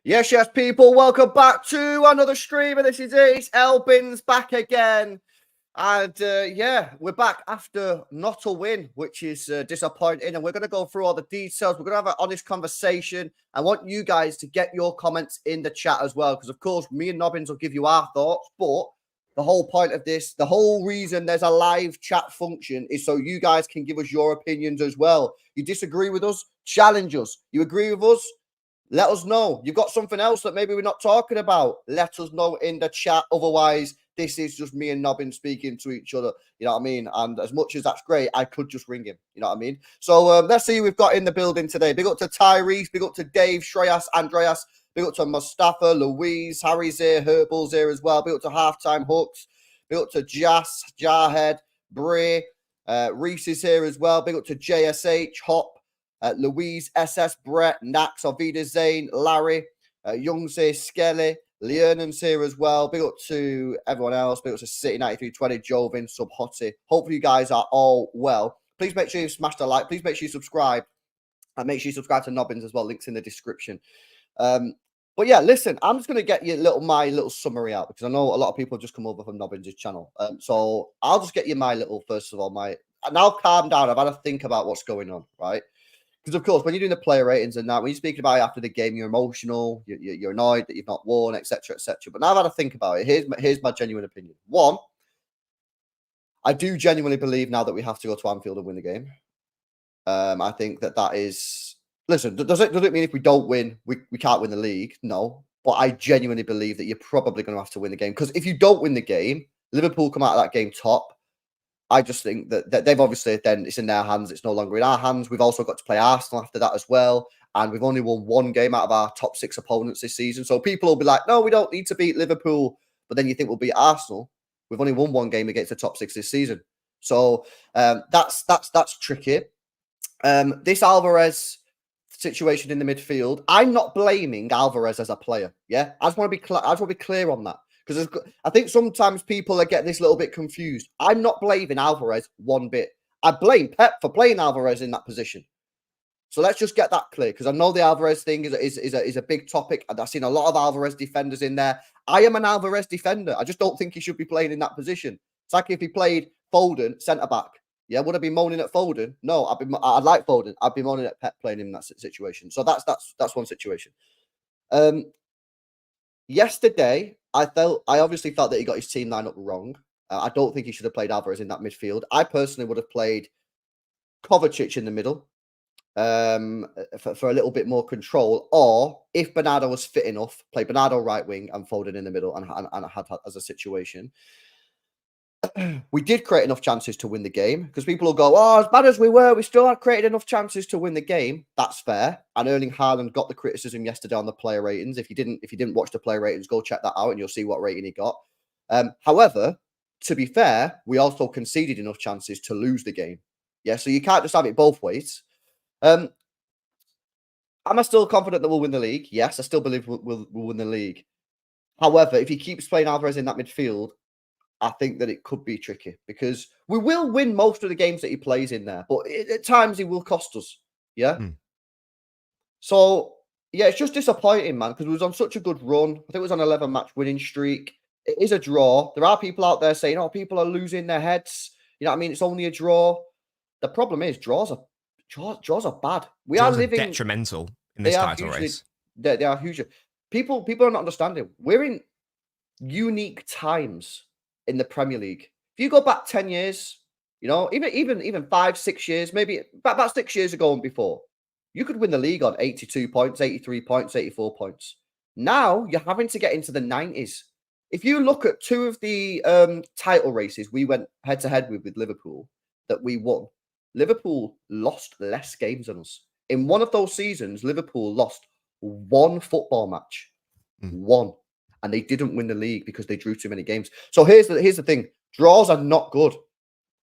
Yes, people. Welcome back to another stream. And this is it. It's Elbins back again. And we're back after not a win, which is disappointing. And we're going to go through all the details. We're going to have an honest conversation. I want you guys to get your comments in the chat as well. Because, of course, me and Nobbins will give you our thoughts. But the whole point of this, the whole reason there's a live chat function is so you guys can give us your opinions as well. You disagree with us? Challenge us. You agree with us? Let us know. You've got something else that maybe we're not talking about. Let us know in the chat. Otherwise, this is just me and Nobbin speaking to each other. You know what I mean? And as much as that's great, I could just ring him. You know what I mean? So let's see who we've got in the building today. Big up to Tyrese. Big up to Dave, Shreyas, Andreas. Big up to Mustafa, Louise, Harry's here, Herbal's here as well. Big up to Halftime Hooks. Big up to Jas, Jarhead, Bray. Reese is here as well. Big up to JSH, Hop. Louise, SS, Brett, Nax, Ovida Zane, Larry, Young's here, Skelly, Leonan's here as well. Big up to everyone else. Big up to City 9320, Jovin, Sub Hottie. Hopefully you guys are all well. Please make sure you smash the like. Please make sure you subscribe. And make sure you subscribe to Nobbins as well. Links in the description. But yeah, listen, I'm just going to get you my little summary out because I know a lot of people have just come over from Nobbins' channel. So I'll just get you my little, first of all, and I'll calm down. I've had to think about what's going on, right? Because, of course, when you're doing the player ratings and that, when you're speaking about it after the game, you're emotional, you're annoyed that you've not won, etc., etc. But now I've had to think about it. Here's my genuine opinion. One, I do genuinely believe now that we have to go to Anfield and win the game. I think that is... Listen, does it mean if we don't win, we can't win the league? No. But I genuinely believe that you're probably going to have to win the game. Because if you don't win the game, Liverpool come out of that game top. I just think that they've obviously then it's in their hands. It's no longer in our hands. We've also got to play Arsenal after that as well. And we've only won one game out of our top 6 opponents this season. So people will be like, no, we don't need to beat Liverpool. But then you think we'll beat Arsenal. We've only won one game against the top 6 this season. So that's tricky. This Alvarez situation in the midfield, I'm not blaming Alvarez as a player. Yeah, I just want to be clear on that. Because I think sometimes people are getting this little bit confused. I'm not blaming Alvarez one bit. I blame Pep for playing Alvarez in that position. So let's just get that clear. Because I know the Alvarez thing is a big topic. And I've seen a lot of Alvarez defenders in there. I am an Alvarez defender. I just don't think he should be playing in that position. It's like if he played Foden, centre-back. Yeah, would I be moaning at Foden? No, I'd like Foden. I'd be moaning at Pep playing him in that situation. So that's one situation. Yesterday, I obviously felt that he got his team line up wrong. I don't think he should have played Alvarez in that midfield. I personally would have played Kovacic in the middle for a little bit more control. Or if Bernardo was fit enough, play Bernardo right wing and Foden in the middle and had as a situation. We did create enough chances to win the game because people will go, oh, as bad as we were, we still had created enough chances to win the game. That's fair. And Erling Haaland got the criticism yesterday on the player ratings. If you didn't watch the player ratings, go check that out and you'll see what rating he got. However, to be fair, we also conceded enough chances to lose the game. Yeah, so you can't just have it both ways. Am I still confident that we'll win the league? Yes, I still believe we'll win the league. However, if he keeps playing Alvarez in that midfield, I think that it could be tricky because we will win most of the games that he plays in there, but at times he will cost us. Yeah. So, yeah, it's just disappointing, man, because we was on such a good run. I think it was on an 11-match winning streak. It is a draw. There are people out there saying, oh, people are losing their heads. You know what I mean? It's only a draw. The problem is draws are bad. Draws are detrimental in this title race. They are huge. People are not understanding. We're in unique times in the Premier League. If you go back 10 years, you know, even 5-6 years, maybe about 6 years ago and before, you could win the league on 82 points, 83 points, 84 points. Now you're having to get into the 90s. If you look at 2 of the title races we went head-to-head with Liverpool that we won, Liverpool lost less games than us. In one of those seasons, Liverpool lost 1 football match. 1. And they didn't win the league because they drew too many games. So here's the thing. Draws are not good.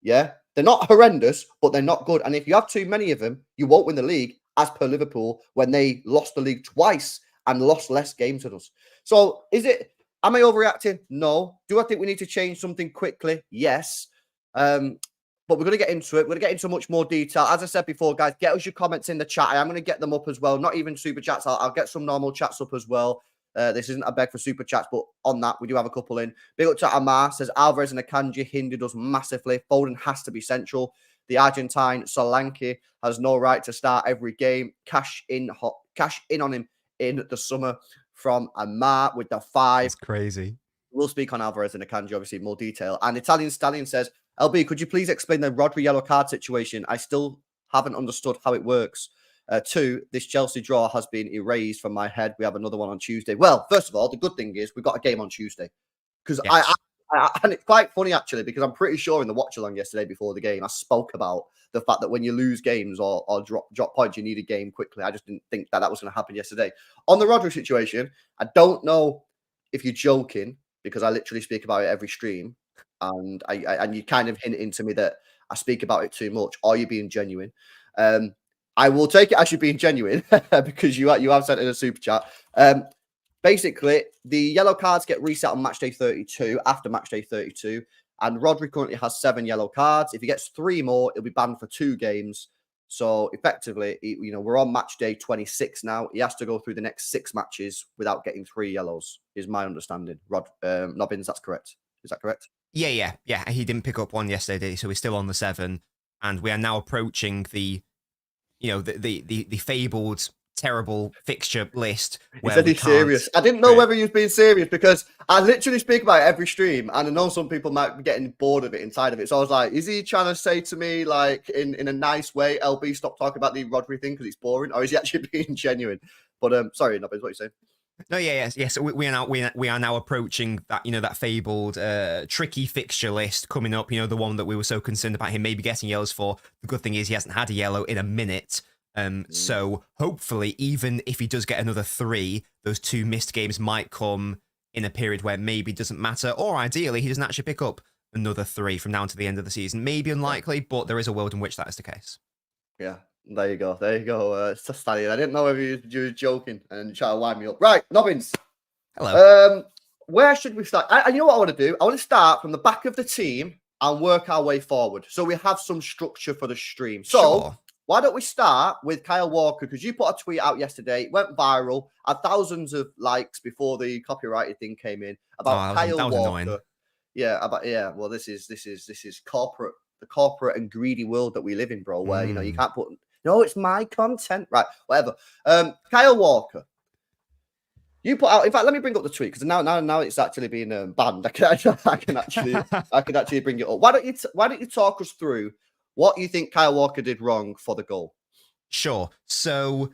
Yeah? They're not horrendous, but they're not good. And if you have too many of them, you won't win the league, as per Liverpool, when they lost the league twice and lost less games than us. So am I overreacting? No. Do I think we need to change something quickly? Yes. But But we're going to get into it. We're going to get into much more detail. As I said before, guys, get us your comments in the chat. I am going to get them up as well. Not even super chats. I'll get some normal chats up as well. This isn't a beg for super chats, but on that, we do have a couple in. Big up to Amar, says Alvarez and Akanji hindered us massively. Foden has to be central. The Argentine Solanke has no right to start every game. Cash in on him in the summer from Amar with the 5. It's crazy. We'll speak on Alvarez and Akanji, obviously, in more detail. And Italian Stallion says, LB, could you please explain the Rodri yellow card situation? I still haven't understood how it works. 2, this Chelsea draw has been erased from my head. We have another one on Tuesday. Well, first of all, the good thing is we've got a game on Tuesday. Because yes. and it's quite funny, actually, because I'm pretty sure in the watch-along yesterday before the game, I spoke about the fact that when you lose games or drop points, you need a game quickly. I just didn't think that was going to happen yesterday. On the Rodri situation, I don't know if you're joking, because I literally speak about it every stream, and and you kind of hinting to me that I speak about it too much, or you're being genuine. I will take it as you're being genuine because you have sent in a super chat. Basically, the yellow cards get reset on match day 32 after match day 32, and Rodri currently has 7 yellow cards. If he gets 3 more, he'll be banned for 2 games. So effectively, we're on match day 26 now. He has to go through the next 6 matches without getting 3 yellows, is my understanding. Nobbins, that's correct. Is that correct? Yeah. He didn't pick up one yesterday, so he's still on the 7, and we are now approaching the fabled terrible fixture list. He said he's serious. I didn't know whether he was being serious because I literally speak about it every stream, and I know some people might be getting bored of it inside of it. So I was like, is he trying to say to me, like, in a nice way, LB, stop talking about the Rodri thing because it's boring, or is he actually being genuine? But sorry, Nobbins, what are you saying? No, yes. So we are now approaching that that fabled tricky fixture list coming up. The one that we were so concerned about him maybe getting yellows for. The good thing is he hasn't had a yellow in a minute. So hopefully, even if he does get another 3, those 2 missed games might come in a period where maybe it doesn't matter, or ideally he doesn't actually pick up another 3 from now to the end of the season. Maybe unlikely, but there is a world in which that is the case. Yeah, there you go. It's a stallion. I didn't know if you were joking and trying to wind me up. Right, Nobbins. Hello. Where should we start? You know what I want to do? I want to start from the back of the team and work our way forward, so we have some structure for the stream. So. Sure. Why don't we start with Kyle Walker? Because you put a tweet out yesterday, it went viral, had thousands of likes before the copyrighted thing came in about Kyle Walker. Annoying. Well, this is corporate, the corporate and greedy world that we live in, bro. Where you can't put it's my content, right? Whatever. Kyle Walker. You put out. In fact, let me bring up the tweet because now it's actually being banned. I can actually bring it up. Why don't you talk us through what you think Kyle Walker did wrong for the goal? Sure. So,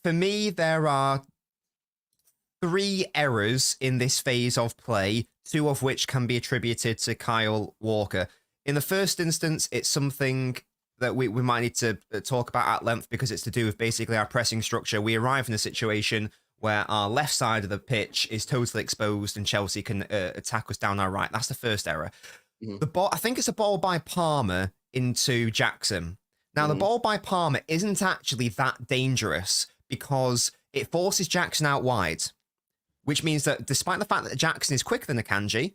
for me, there are 3 errors in this phase of play, 2 of which can be attributed to Kyle Walker. In the first instance, it's something that we might need to talk about at length because it's to do with basically our pressing structure. We arrive in a situation where our left side of the pitch is totally exposed and Chelsea can attack us down our right. That's the first error. Mm-hmm. The ball, I think it's a ball by Palmer into Jackson. Now, the ball by Palmer isn't actually that dangerous because it forces Jackson out wide, which means that despite the fact that Jackson is quicker than Akanji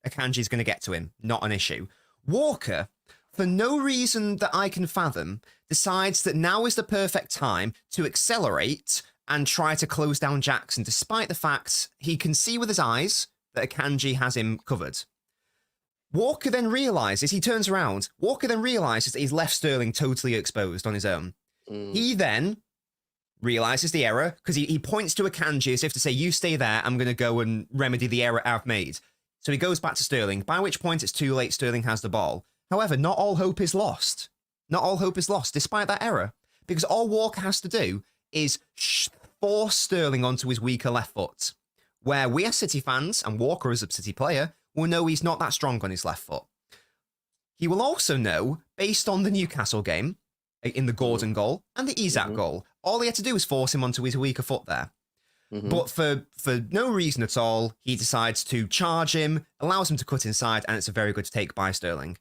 is going to get to him. Not an issue. Walker, for no reason that I can fathom, decides that now is the perfect time to accelerate and try to close down Jackson, despite the fact he can see with his eyes that Akanji has him covered. Walker then realizes, he turns around, Walker then realizes that he's left Sterling totally exposed on his own. He then realizes the error, because he points to Akanji as if to say, you stay there, I'm going to go and remedy the error I've made. So he goes back to Sterling, by which point it's too late, Sterling has the ball. However, not all hope is lost. Not all hope is lost, despite that error. Because all Walker has to do is force Sterling onto his weaker left foot, where we as City fans, and Walker as a City player, will know he's not that strong on his left foot. He will also know, based on the Newcastle game, in the Gordon goal, and the Isak goal, all he had to do was force him onto his weaker foot there. But for no reason at all, he decides to charge him, allows him to cut inside, and it's a very good take by Sterling.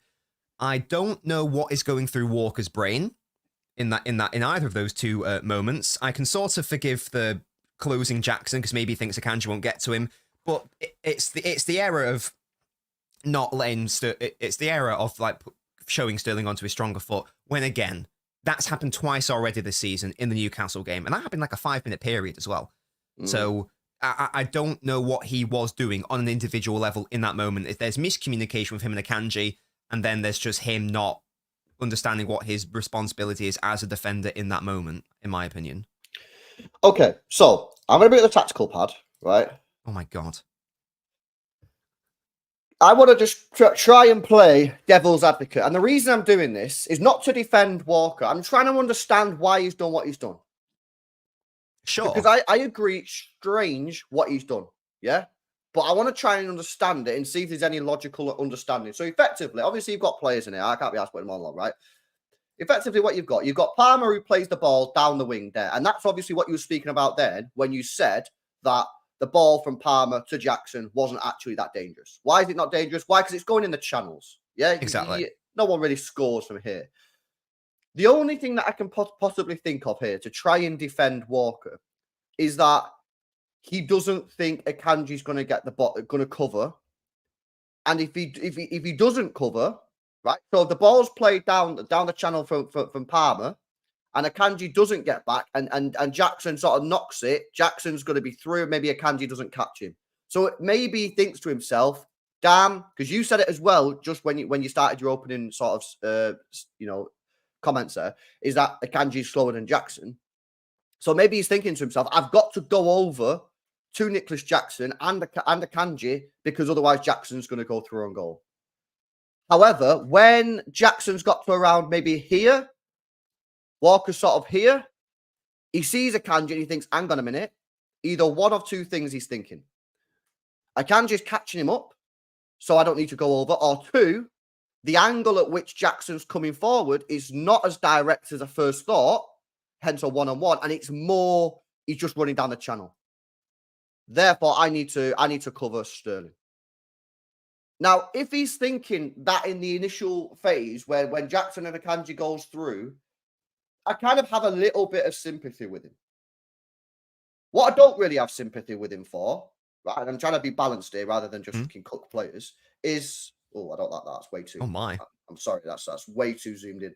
I don't know what is going through Walker's brain in either of those 2 moments. I can sort of forgive the closing Jackson because maybe he thinks Akanji won't get to him, but it's the error of not letting it's the error of like showing Sterling onto his stronger foot, when again, that's happened twice already this season in the Newcastle game. And that happened like a 5-minute period as well. So I don't know what he was doing on an individual level in that moment. If there's miscommunication with him and Akanji, and then there's just him not understanding what his responsibility is as a defender in that moment, in my opinion. Okay, so I'm going to be at the tactical pad, right? Oh my God. I want to just try and play devil's advocate. And the reason I'm doing this is not to defend Walker. I'm trying to understand why he's done what he's done. Sure. Because I agree, it's strange what he's done. Yeah. But I want to try and understand it and see if there's any logical understanding. So effectively, obviously, you've got players in here. I can't be asked putting them on long, right? Effectively, what you've got Palmer who plays the ball down the wing there. And that's obviously what you were speaking about then when you said that the ball from Palmer to Jackson wasn't actually that dangerous. Why is it not dangerous? Why? Because it's going in the channels. Yeah, exactly. No one really scores from here. The only thing that I can possibly think of here to try and defend Walker is that he doesn't think Akanji's going to get going to cover, and if he doesn't cover, right? So if the ball's played down the channel from Palmer, and Akanji doesn't get back, and Jackson sort of knocks it, Jackson's going to be through. Maybe Akanji doesn't catch him. So maybe he thinks to himself, damn, because you said it as well, just when you started your opening sort of, comments there, is that Akanji's slower than Jackson. So maybe he's thinking to himself, I've got to go over to Nicholas Jackson and Akanji because otherwise Jackson's going to go through on goal. However, when Jackson's got to around maybe here, Walker's sort of here, he sees Akanji and he thinks, hang on a minute. Either one of two things he's thinking. Akanji's catching him up, so I don't need to go over. Or two, the angle at which Jackson's coming forward is not as direct as I first thought, hence a one-on-one, and it's more, he's just running down the channel. Therefore, I need to cover Sterling. Now, if he's thinking that in the initial phase when Jackson and Akanji goes through, I kind of have a little bit of sympathy with him. What I don't really have sympathy with him for, right, and I'm trying to be balanced here rather than just fucking cook players, is, oh, I don't like that. That's way too. Oh my. I'm sorry, that's way too zoomed in.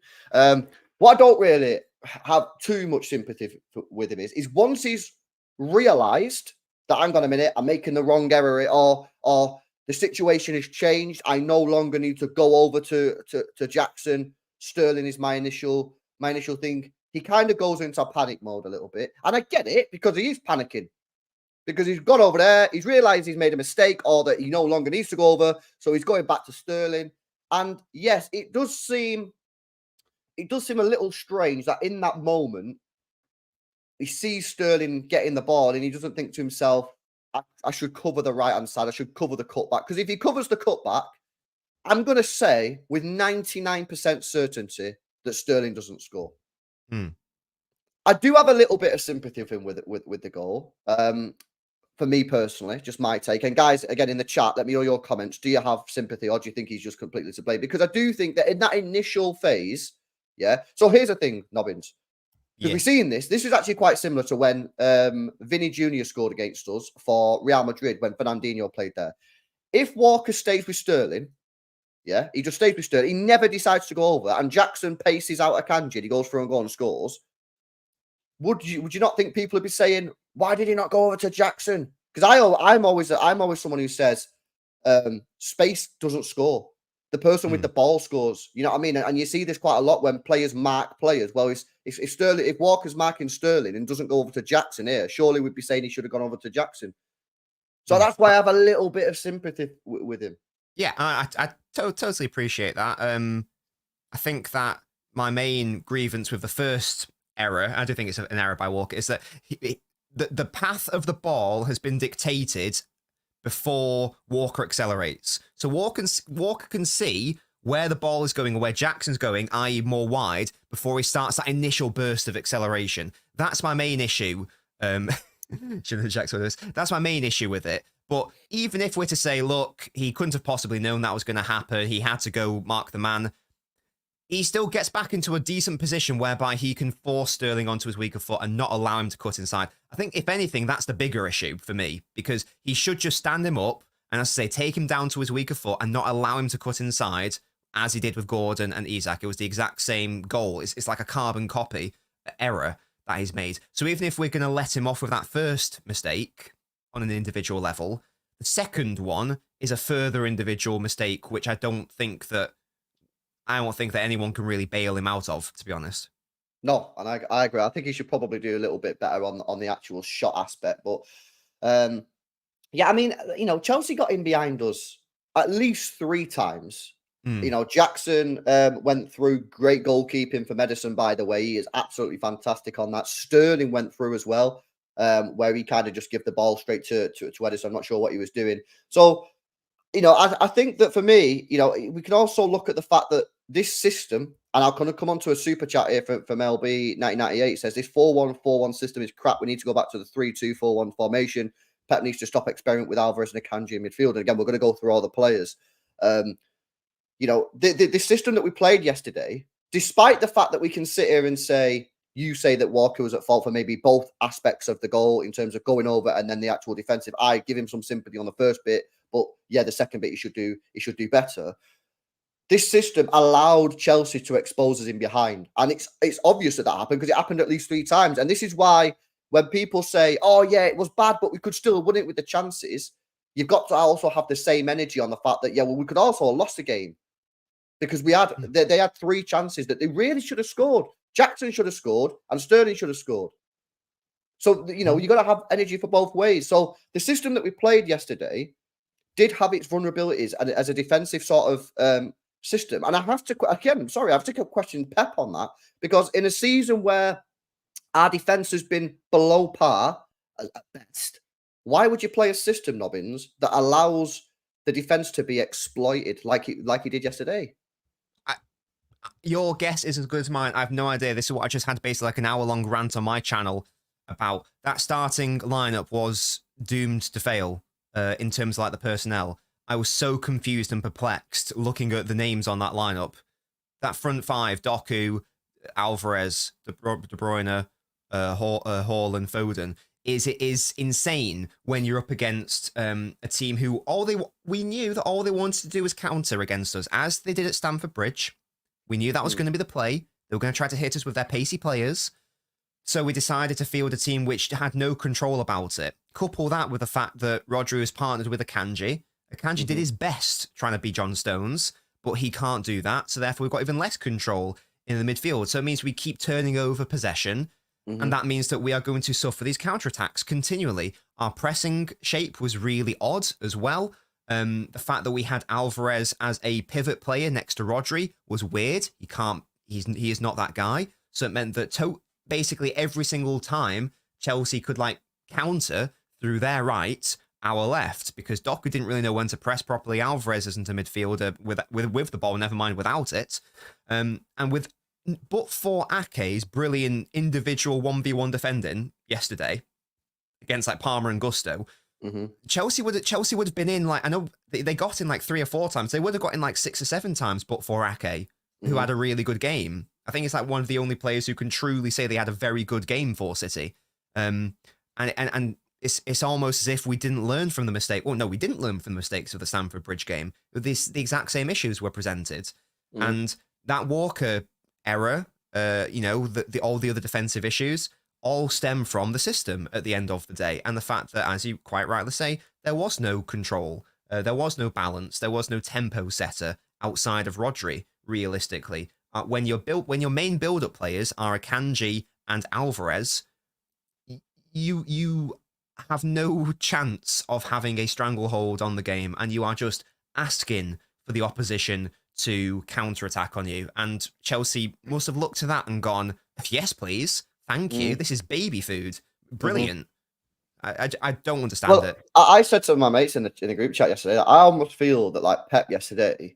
What I don't really have too much sympathy with him is once he's realised that, hang on a minute, I'm making the wrong error, or the situation has changed. I no longer need to go over to Jackson. Sterling is my initial thing. He kind of goes into panic mode a little bit. And I get it because he is panicking. Because he's gone over there, he's realised he's made a mistake or that he no longer needs to go over. So he's going back to Sterling. And yes, it does seem a little strange that in that moment, he sees Sterling getting the ball and he doesn't think to himself, I should cover the right-hand side. I should cover the cutback. Because if he covers the cutback, I'm going to say with 99% certainty that Sterling doesn't score. I do have a little bit of sympathy with him with the goal. For me personally, just my take. And guys, again, in the chat, let me know your comments. Do you have sympathy or do you think he's just completely to blame? Because I do think that in that initial phase, yeah. So here's the thing, Nobbins. Because we've seen this. This is actually quite similar to when Vinny Jr. scored against us for Real Madrid when Fernandinho played there. If Walker stays with Sterling, yeah, he just stays with Sterling. He never decides to go over, and Jackson paces out Akanji and he goes for a goal and scores. Would you not think people would be saying, why did he not go over to Jackson? Because I'm always someone who says space doesn't score. The person with the ball scores. You know what I mean? And you see this quite a lot when players mark players. Well, if Walker's marking Sterling and doesn't go over to Jackson here, surely we'd be saying he should have gone over to Jackson. So that's why I have a little bit of sympathy with him. Yeah, I totally appreciate that. I think that my main grievance with the first error, I do think it's an error by Walker, is that the path of the ball has been dictated before Walker accelerates. So Walker can see where the ball is going or where Jackson's going, i.e. more wide, before he starts that initial burst of acceleration. That's my main issue. That's my main issue with it. But even if we're to say, look, he couldn't have possibly known that was going to happen, he had to go mark the man, he still gets back into a decent position whereby he can force Sterling onto his weaker foot and not allow him to cut inside. I think, if anything, that's the bigger issue for me, because he should just stand him up and, as I say, take him down to his weaker foot and not allow him to cut inside as he did with Gordon and Isak. It was the exact same goal. It's like a carbon copy error that he's made. So even if we're going to let him off with that first mistake on an individual level, the second one is a further individual mistake, which I don't think that anyone can really bail him out of, to be honest. No, and I agree. I think he should probably do a little bit better on the actual shot aspect. But yeah, I mean, Chelsea got in behind us at least 3 times. Jackson went through, great goalkeeping for Madison, by the way. He is absolutely fantastic on that. Sterling went through as well, where he kind of just gave the ball straight to Edison. I'm not sure what he was doing. So, I think that for me, we can also look at the fact that this system, and I'm going to come on to a super chat here from LB 1998, says this 4-1-4-1 system is crap. We need to go back to the 3-2-4-1 formation. Pep needs to stop experimenting with Alvarez and Akanji in midfield. And again, we're going to go through all the players. The system that we played yesterday, despite the fact that we can sit here and say, you say that Walker was at fault for maybe both aspects of the goal in terms of going over and then the actual defensive. I give him some sympathy on the first bit, but yeah, the second bit he should do better. This system allowed Chelsea to expose us in behind, and it's obvious that happened because it happened at least 3 times. And this is why when people say, "Oh yeah, it was bad, but we could still win it with the chances," you've got to also have the same energy on the fact that we could also have lost the game because they had 3 chances that they really should have scored. Jackson should have scored, and Sterling should have scored. So you got to have energy for both ways. So the system that we played yesterday did have its vulnerabilities as a defensive sort of system. And I have to question Pep on that, because in a season where our defense has been below par at best, why would you play a system, Nobbins, that allows the defense to be exploited like he did yesterday? Your guess is as good as mine. I have no idea. This is what I just had basically like an hour-long rant on my channel about. That starting lineup was doomed to fail in terms of like the personnel. I was so confused and perplexed looking at the names on that lineup. That front 5, Doku, Alvarez, De Bruyne, Hall and Foden, is insane when you're up against a team who we knew that all they wanted to do was counter against us, as they did at Stamford Bridge. We knew that was going to be the play. They were going to try to hit us with their pacey players. So we decided to field a team which had no control about it. Couple that with the fact that Rodri was partnered with Akanji. Akanji did his best trying to be John Stones, but he can't do that. So therefore, we've got even less control in the midfield. So it means we keep turning over possession. And that means that we are going to suffer these counterattacks continually. Our pressing shape was really odd as well. The fact that we had Alvarez as a pivot player next to Rodri was weird. He is not that guy. So it meant that basically every single time Chelsea could counter through their right, our left, because Doku didn't really know when to press properly. Alvarez isn't a midfielder with the ball, never mind without it. But for Ake's brilliant individual 1v1 defending yesterday against Palmer and Gusto, Chelsea would have been in I know they got in 3 or 4 times. They would have got in 6 or 7 times, but for Ake, who had a really good game. I think it's one of the only players who can truly say they had a very good game for City. And it's almost as if we didn't learn from the mistake. Well, no, we didn't learn from the mistakes of the Stamford Bridge game. The exact same issues were presented, and that Walker error, all the other defensive issues, all stem from the system at the end of the day, and the fact that, as you quite rightly say, there was no control, there was no balance, there was no tempo setter outside of Rodri. Realistically, when your main build-up players are Akanji and Alvarez, you have no chance of having a stranglehold on the game, and you are just asking for the opposition to counter-attack on you. And Chelsea must have looked to that and gone, yes, please, thank you, this is baby food. Brilliant. I don't understand it. I said to my mates in the group chat yesterday that I almost feel that Pep yesterday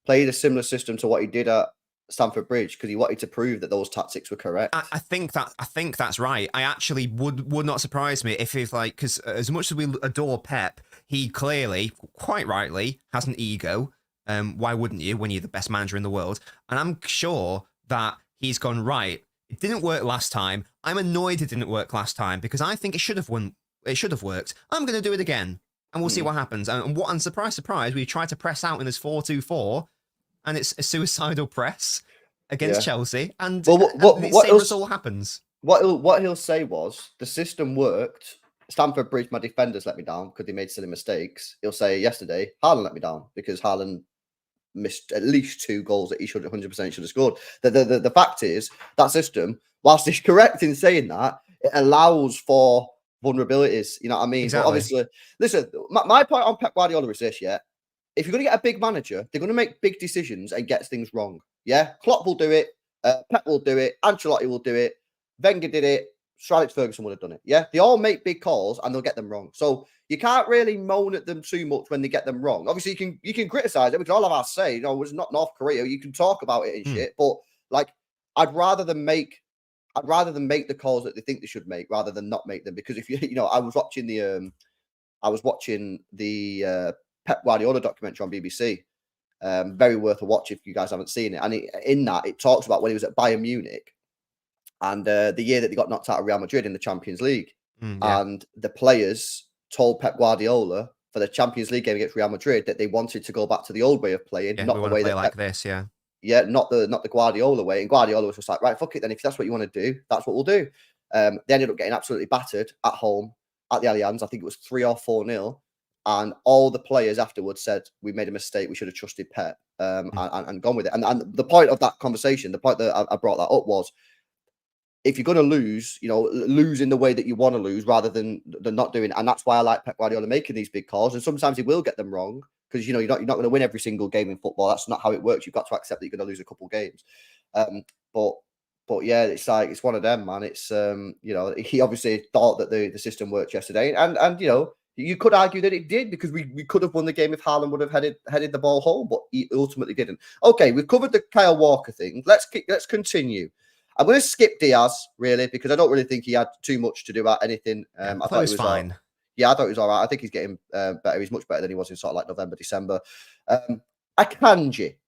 played a similar system to what he did at Stamford Bridge because he wanted to prove that those tactics were correct. I think that's right. I actually would not surprise me if because as much as we adore Pep, he clearly, quite rightly, has an ego. Why wouldn't you when you're the best manager in the world? And I'm sure that he's gone, right, it didn't work last time. I'm annoyed it didn't work last time because I think it should have worked. I'm going to do it again, and we'll see what happens. And surprise, we tried to press out in this 4-2-4, and it's a suicidal press against Yeah. Chelsea, and, Well, and the same result happens. What he'll say was the system worked. Stamford Bridge, my defenders let me down because they made silly mistakes. He'll say yesterday, Haaland let me down because Haaland missed at least 2 goals that he should 100% should have scored. The fact is that system, whilst he's correct in saying that, it allows for vulnerabilities. You know what I mean? Exactly. But obviously, listen, my point on Pep Guardiola is this: yeah, if you're going to get a big manager, they're going to make big decisions and get things wrong. Yeah, Klopp will do it. Pep will do it. Ancelotti will do it. Wenger did it. Sir Alex Ferguson would have done it. Yeah, they all make big calls and they'll get them wrong. So you can't really moan at them too much when they get them wrong. Obviously, you can criticize it. We can all have our say. You know, it's not North Korea. You can talk about it and shit. But like, I'd rather than make the calls that they think they should make rather than not make them. Because if you know, I was watching the Pep Guardiola documentary on BBC. Very worth a watch if you guys haven't seen it. And in that, it talks about when he was at Bayern Munich and the year that they got knocked out of Real Madrid in the Champions League. Yeah. And the players told Pep Guardiola for the Champions League game against Real Madrid that they wanted to go back to the old way of playing, Yeah, not we the want way to play that like Pep, this, yeah. yeah, not the Guardiola way. And Guardiola was just like, right, fuck it then. If that's what you want to do, that's what we'll do. They ended up getting absolutely battered at home at the Allianz. I think it was 3 or 4-0. And all the players afterwards said, we made a mistake. We should have trusted Pep and gone with it. And the point of that conversation, the point that I brought that up was, if you're going to lose, you know, lose in the way that you want to lose rather than not doing it. And that's why I like Pep Guardiola making these big calls. And sometimes he will get them wrong because, you know, you're not going to win every single game in football. That's not how it works. You've got to accept that you're going to lose a couple of games. But yeah, it's like, it's one of them, man. It's, you know, he obviously thought that the system worked yesterday. And you know, you could argue that it did because we could have won the game if Haaland would have headed the ball home, but he ultimately didn't. Okay, we've covered the Kyle Walker thing. Let's continue. I'm going to skip Diaz, really, because I don't really think he had too much to do about anything. I thought he was fine. Yeah, I thought he was all right. I think he's getting better. He's much better than he was in sort of like November, December. Akanji.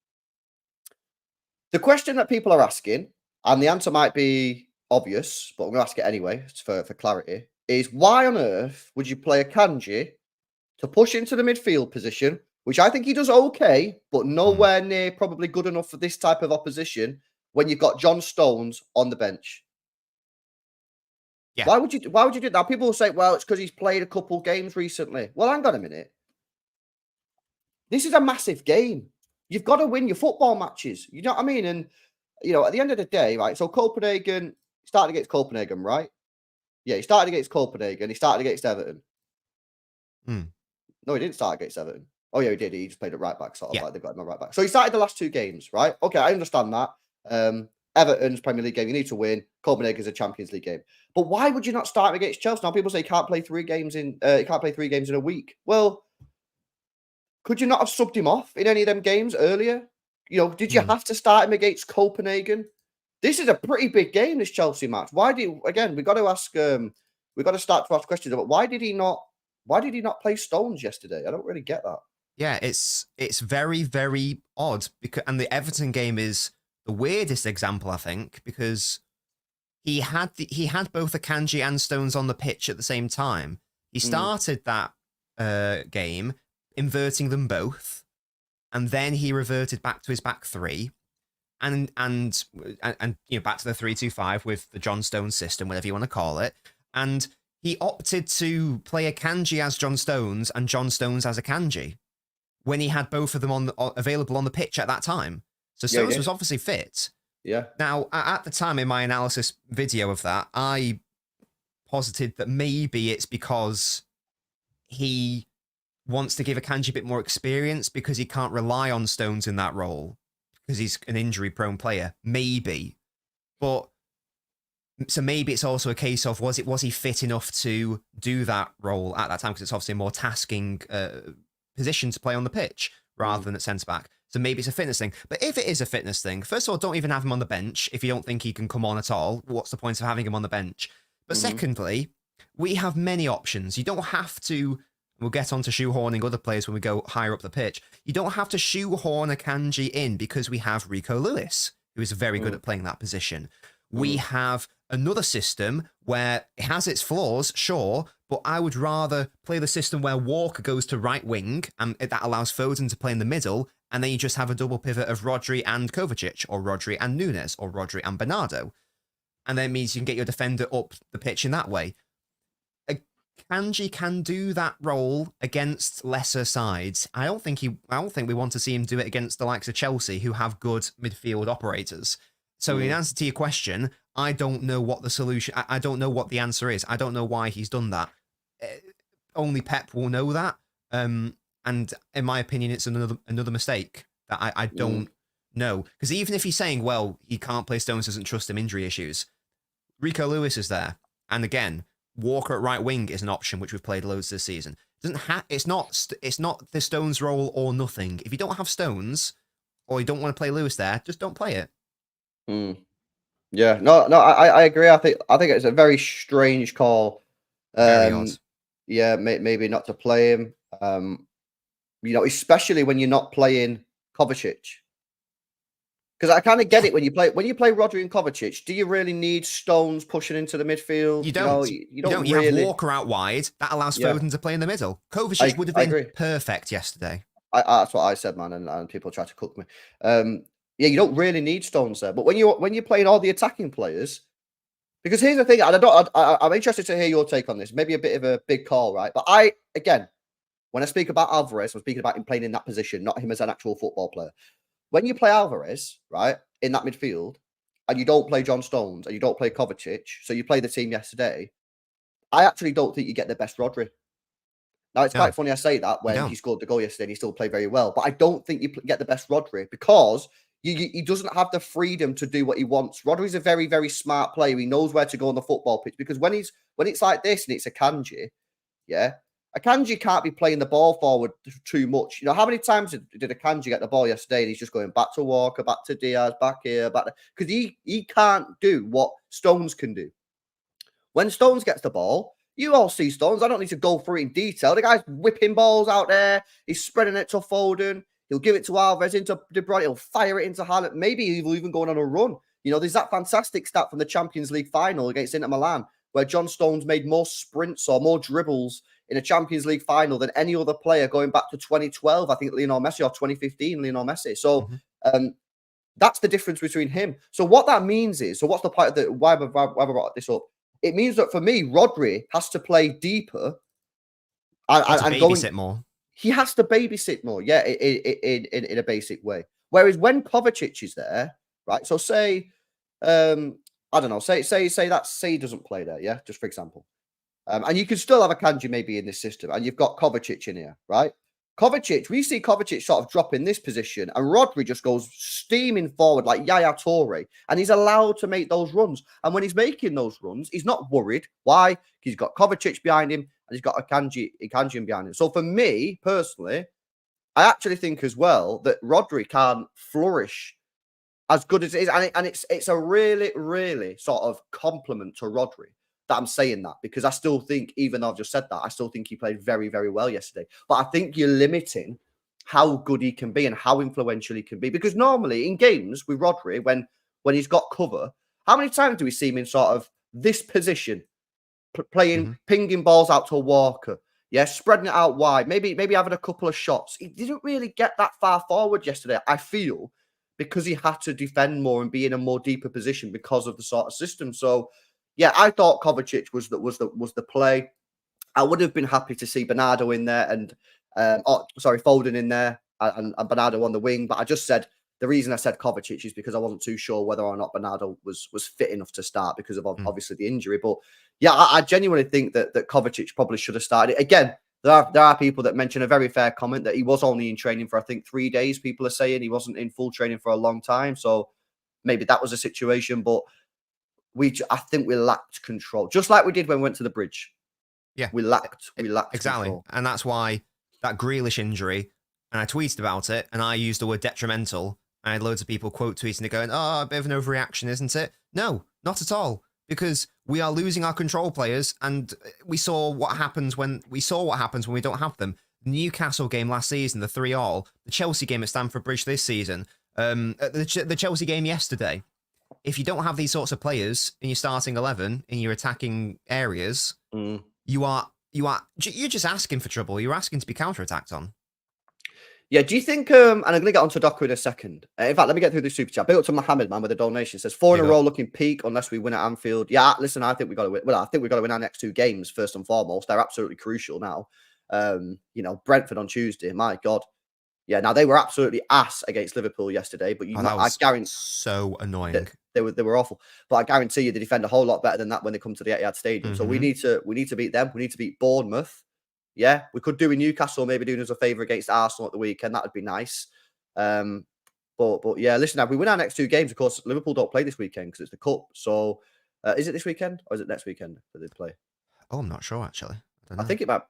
The question that people are asking, and the answer might be obvious, but I'm going to ask it anyway for clarity, is why on earth would you play Akanji to push into the midfield position, which I think he does okay, but nowhere near probably good enough for this type of opposition, when you've got John Stones on the bench? Yeah. Why would you do that? People will say, well, it's because he's played a couple games recently. Well, hang on a minute. This is a massive game. You've got to win your football matches. You know what I mean? And, you know, at the end of the day, right, so Copenhagen started against Copenhagen, right? Yeah, he started against Copenhagen. He started against Everton. No, he didn't start against Everton. Oh, yeah, he did. He just played at right back, sort of like they've got him on right back. So he started the last 2 games, right? Okay, I understand that. Everton's Premier League game, you need to win. Copenhagen's a Champions League game. But why would you not start against Chelsea? Now people say you can't play 3 games in a week. Well, could you not have subbed him off in any of them games earlier? You know, did you have to start him against Copenhagen? This is a pretty big game, this Chelsea match. Why do you, again, we've got to ask we've got to start to ask questions about why did he not play Stones yesterday? I don't really get that. Yeah, it's very, very odd because, and the Everton game is the weirdest example, I think, because he had both Akanji and Stones on the pitch at the same time. He started that game inverting them both, and then he reverted back to his back 3, and you know, back to the 3-2-5 with the John Stones system, whatever you want to call it, and he opted to play Akanji as John Stones and John Stones as Akanji when he had both of them available on the pitch at that time. So Stones was obviously fit. Yeah. Now, at the time in my analysis video of that, I posited that maybe it's because he wants to give Akanji a bit more experience because he can't rely on Stones in that role because he's an injury-prone player. Maybe. But so maybe it's also a case of was he fit enough to do that role at that time, because it's obviously a more tasking position to play on the pitch rather than at centre-back. So maybe it's a fitness thing. But if it is a fitness thing, first of all, don't even have him on the bench. If you don't think he can come on at all, what's the point of having him on the bench? But secondly, we have many options. You don't have to, we'll get on to shoehorning other players when we go higher up the pitch. You don't have to shoehorn Akanji in because we have Rico Lewis, who is very good at playing that position. We have another system where it has its flaws, sure, but I would rather play the system where Walker goes to right wing, and that allows Foden to play in the middle, and then you just have a double pivot of Rodri and Kovacic, or Rodri and Nunes, or Rodri and Bernardo. And then it means you can get your defender up the pitch in that way. Kanji can do that role against lesser sides. I don't think we want to see him do it against the likes of Chelsea, who have good midfield operators. So in answer to your question, I don't know what the solution. I don't know what the answer is. I don't know why he's done that. Only Pep will know that. And in my opinion, it's another mistake that I don't know. Because even if he's saying, well, he can't play Stones, doesn't trust him, injury issues, Rico Lewis is there, and again, Walker at right wing is an option which we've played loads this season. It's not the Stones role or nothing. If you don't have Stones or you don't want to play Lewis there, just don't play it. Yeah, no, I agree. I think it's a very strange call. Very odd. Yeah, maybe not to play him. Especially when you're not playing Kovacic. Because I kind of get it when you play Rodri and Kovacic. Do you really need Stones pushing into the midfield? You don't. You don't You really. have Walker out wide. That allows Foden to play in the middle. Kovacic would have been perfect yesterday. That's what I said, man, and people try to cook me. You don't really need Stones there. But when you're playing all the attacking players, because here's the thing, and I'm interested to hear your take on this. Maybe a bit of a big call, right? But when I speak about Alvarez, I'm speaking about him playing in that position, not him as an actual football player. When you play Alvarez, right, in that midfield, and you don't play John Stones and you don't play Kovacic, so you play the team yesterday, I actually don't think you get the best Rodri. Now, it's quite funny I say that when he scored the goal yesterday and he still played very well, but I don't think you get the best Rodri because he doesn't have the freedom to do what he wants. Rodri's a very, very smart player. He knows where to go on the football pitch because when it's like this and it's a Akanji, Akanji can't be playing the ball forward too much. How many times did Akanji get the ball yesterday and he's just going back to Walker, back to Diaz, back here, back there? Because he can't do what Stones can do. When Stones gets the ball, you all see Stones. I don't need to go through it in detail. The guy's whipping balls out there. He's spreading it to Foden. He'll give it to Alvarez, into De Bruyne. He'll fire it into Haaland. Maybe he'll even go on a run. There's that fantastic stat from the Champions League final against Inter Milan where John Stones made more sprints or more dribbles in a Champions League final than any other player going back to 2012. I think Lionel Messi, or 2015 Lionel Messi. So that's the difference between him. So what that means is, what's the point of why I brought this up? It means that for me, Rodri has to play deeper and babysit more. He has to babysit more, in a basic way. Whereas when Kovacic is there, right? So say, I don't know, say he doesn't play there, just for example. And you can still have a Akanji maybe in this system, and you've got Kovacic in here, right? We see Kovacic sort of drop in this position, and Rodri just goes steaming forward like Yaya Toure, and he's allowed to make those runs. And when he's making those runs, he's not worried. Why? He's got Kovacic behind him, and he's got Akanji behind him. So for me, personally, I actually think as well that Rodri can flourish as good as it is. And it's a really, really sort of compliment to Rodri that I'm saying that, because I still think, even though I've just said that, I still think he played very, very well yesterday. But I think you're limiting how good he can be and how influential he can be. Because normally in games with Rodri, when he's got cover, how many times do we see him in sort of this position, playing, pinging balls out to Walker? Spreading it out wide, maybe having a couple of shots. He didn't really get that far forward yesterday, I feel, because he had to defend more and be in a more deeper position because of the sort of system. So, I thought Kovacic was the play. I would have been happy to see Bernardo in there and Foden in there and Bernardo on the wing. But I just said the reason I said Kovacic is because I wasn't too sure whether or not Bernardo was fit enough to start because of obviously the injury. But I genuinely think that Kovacic probably should have started. Again, there are people that mention a very fair comment that he was only in training for, I think, 3 days. People are saying he wasn't in full training for a long time. So maybe that was a situation. But I think we lacked control, just like we did when we went to the bridge. We lacked exactly control. And that's why that Grealish injury, and I tweeted about it, and I used the word detrimental, and I had loads of people quote tweeting it going, a bit of an overreaction, isn't it? No, not at all, because we are losing our control players, and we saw what happens when we don't have them. The Newcastle game last season, the 3-3, the Chelsea game at Stamford Bridge this season, the Chelsea game yesterday. If you don't have these sorts of players in your starting 11, in your attacking areas, you are you're just asking for trouble. You're asking to be counterattacked on. Yeah, do you think, and I'm going to get onto Docker in a second. In fact, let me get through the super chat. Big up to Mohammed, man, with a donation. Says 4 in a Big up. row looking peak unless we win at Anfield. Yeah, listen, I think we got to win. Well, I think we got to win our next 2 games first and foremost. They're absolutely crucial now. Brentford on Tuesday, my God. Yeah, now they were absolutely ass against Liverpool yesterday, but That I was guarantee so annoying. they were awful. But I guarantee you they defend a whole lot better than that when they come to the Etihad Stadium. So we need to beat them. We need to beat Bournemouth. Yeah, we could do in Newcastle, maybe doing us a favour against Arsenal at the weekend. That would be nice. But yeah, listen, now if we win our next 2 games, of course, Liverpool don't play this weekend because it's the cup. So is it this weekend or is it next weekend that they play? Oh, I'm not sure actually. I don't know. I think it might.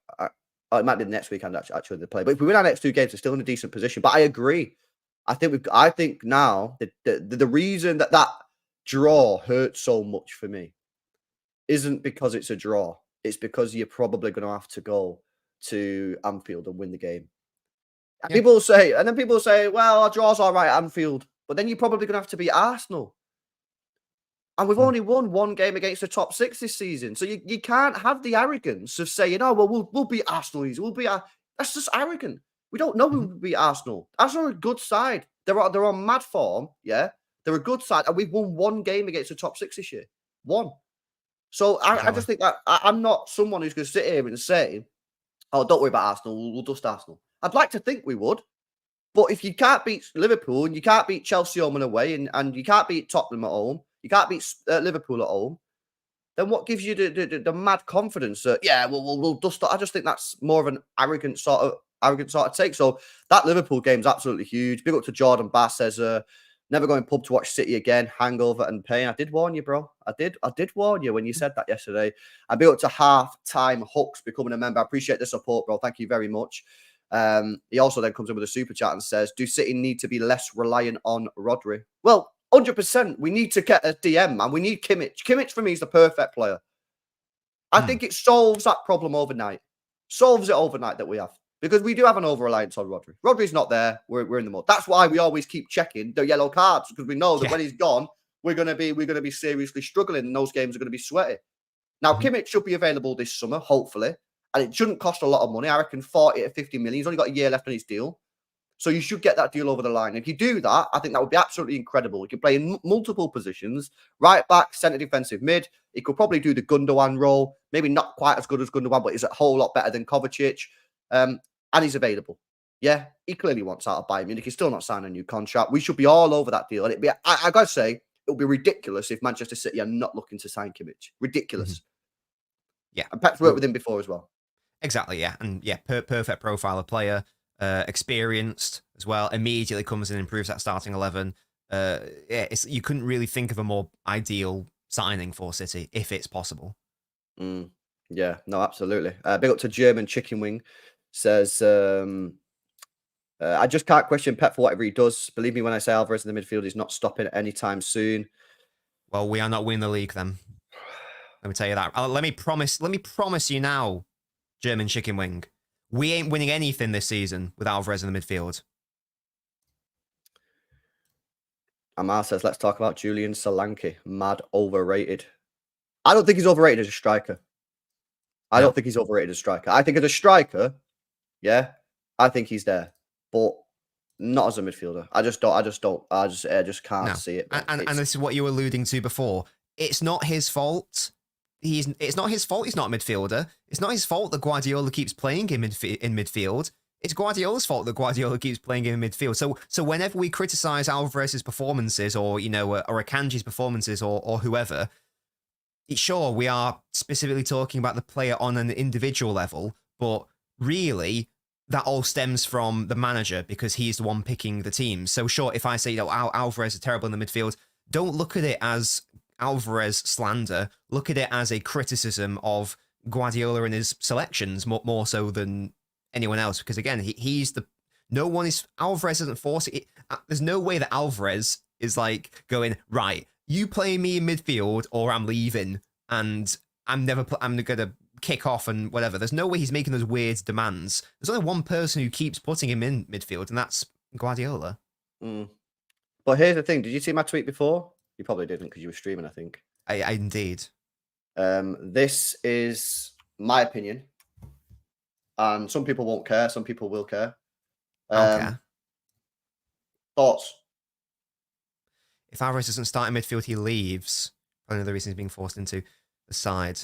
It might be the next weekend actually they play. But if we win our next 2 games, we're still in a decent position. But I agree. I think now the reason that draw hurts so much for me isn't because it's a draw. It's because you're probably going to have to go to Anfield and win the game. Yeah. People say, well, our draw's all right at Anfield. But then you're probably going to have to beat Arsenal. And we've only won 1 game against the top 6 this season. So you can't have the arrogance of saying, oh, well, we'll beat Arsenal. That's just arrogant. We don't know who will beat Arsenal. Arsenal are a good side. They're on mad form, yeah? They're a good side. And we've won 1 game against the top 6 this year. 1. So I just think that I'm not someone who's going to sit here and say, oh, don't worry about Arsenal. We'll dust Arsenal. I'd like to think we would. But if you can't beat Liverpool and you can't beat Chelsea home and away and you can't beat Tottenham at home, you can't beat Liverpool at home, then what gives you the mad confidence that, yeah, we'll dust it? I just think that's more of an arrogant sort of take. So that Liverpool game's absolutely huge. Big up to Jordan Bass says, never going pub to watch City again, hangover and pain. I did warn you, bro. I did warn you when you said that yesterday. And big up to Half-Time Hooks becoming a member. I appreciate the support, bro. Thank you very much. He also then comes in with a super chat and says, do City need to be less reliant on Rodri? Well, 100%. We need to get a DM, man. We need Kimmich. Kimmich, for me, is the perfect player. I think it solves that problem overnight. Solves it overnight that we have. Because we do have an over-reliance on Rodri. Rodri's not there. We're in the mud. That's why we always keep checking the yellow cards. Because we know that when he's gone, we're gonna be seriously struggling and those games are gonna be sweaty. Now, Kimmich should be available this summer, hopefully. And it shouldn't cost a lot of money. I reckon 40 to 50 million. He's only got a year left on his deal. So you should get that deal over the line. If you do that, I think that would be absolutely incredible. He can play in multiple positions, right back, centre defensive mid. He could probably do the Gundogan role. Maybe not quite as good as Gundogan, but he's a whole lot better than Kovacic. And he's available. Yeah, he clearly wants out of Bayern Munich. He's still not signed a new contract. We should be all over that deal. And I got to say, it would be ridiculous if Manchester City are not looking to sign Kimmich. Ridiculous. Yeah. And Pep's worked with him before as well. Exactly, yeah. And yeah, perfect profile of player. Experienced as well, immediately comes in and improves that starting 11. You couldn't really think of a more ideal signing for City if it's possible. Yeah, no, absolutely. Big up to German Chicken Wing says, I just can't question Pep for whatever he does. Believe me when I say Alvarez in the midfield is not stopping anytime soon. Well, we are not winning the league then. Let me tell you that. Let me promise you now, German Chicken Wing. We ain't winning anything this season with Alvarez in the midfield. Amar says, let's talk about Julian Solanke. Mad overrated. I don't think he's overrated as a striker. I don't think he's overrated as a striker. I think as a striker, yeah, I think he's there. But not as a midfielder. I just can't see it. And this is what you were alluding to before. It's not his fault. It's not his fault he's not a midfielder. It's not his fault that Guardiola keeps playing him in midfield. It's Guardiola's fault that Guardiola keeps playing him in midfield. So whenever we criticize Alvarez's performances or Akanji's performances or whoever, sure, we are specifically talking about the player on an individual level, but really that all stems from the manager because he's the one picking the team. So sure, if I say Alvarez is terrible in the midfield, don't look at it as Alvarez slander. Look at it as a criticism of Guardiola and his selections more so than anyone else. Because again, Alvarez isn't forcing it. There's no way that Alvarez is like going, right, you play me in midfield or I'm leaving and I'm going to kick off and whatever. There's no way he's making those weird demands. There's only one person who keeps putting him in midfield, and that's Guardiola. But here's the thing. Did you see my tweet before? You probably didn't because you were streaming, I think. I indeed. This is my opinion. and some people won't care, some people will care. I'll care. Thoughts? If Alvarez doesn't start in midfield, he leaves. Probably another reason he's being forced into the side.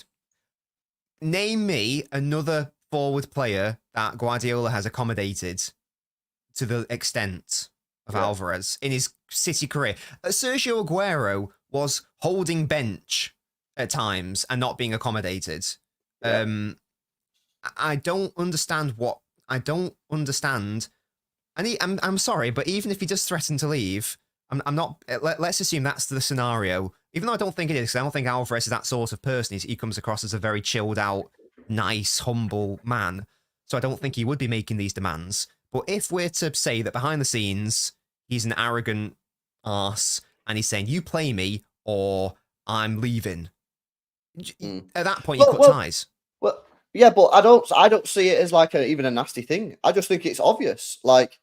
Name me another forward player that Guardiola has accommodated to the extent of Alvarez in his City career. Sergio Aguero was holding bench at times and not being accommodated. Yeah. I don't understand what I don't understand. And I'm sorry, but even if he does threaten to leave, I'm not. Let's assume that's the scenario. Even though I don't think it is, 'cause I don't think Alvarez is that sort of person. He comes across as a very chilled out, nice, humble man. So I don't think he would be making these demands. But if we're to say that behind the scenes, he's an arrogant arse and he's saying, you play me or I'm leaving. At that point, you cut ties. Well, yeah, but I don't see it as like even a nasty thing. I just think it's obvious. Like,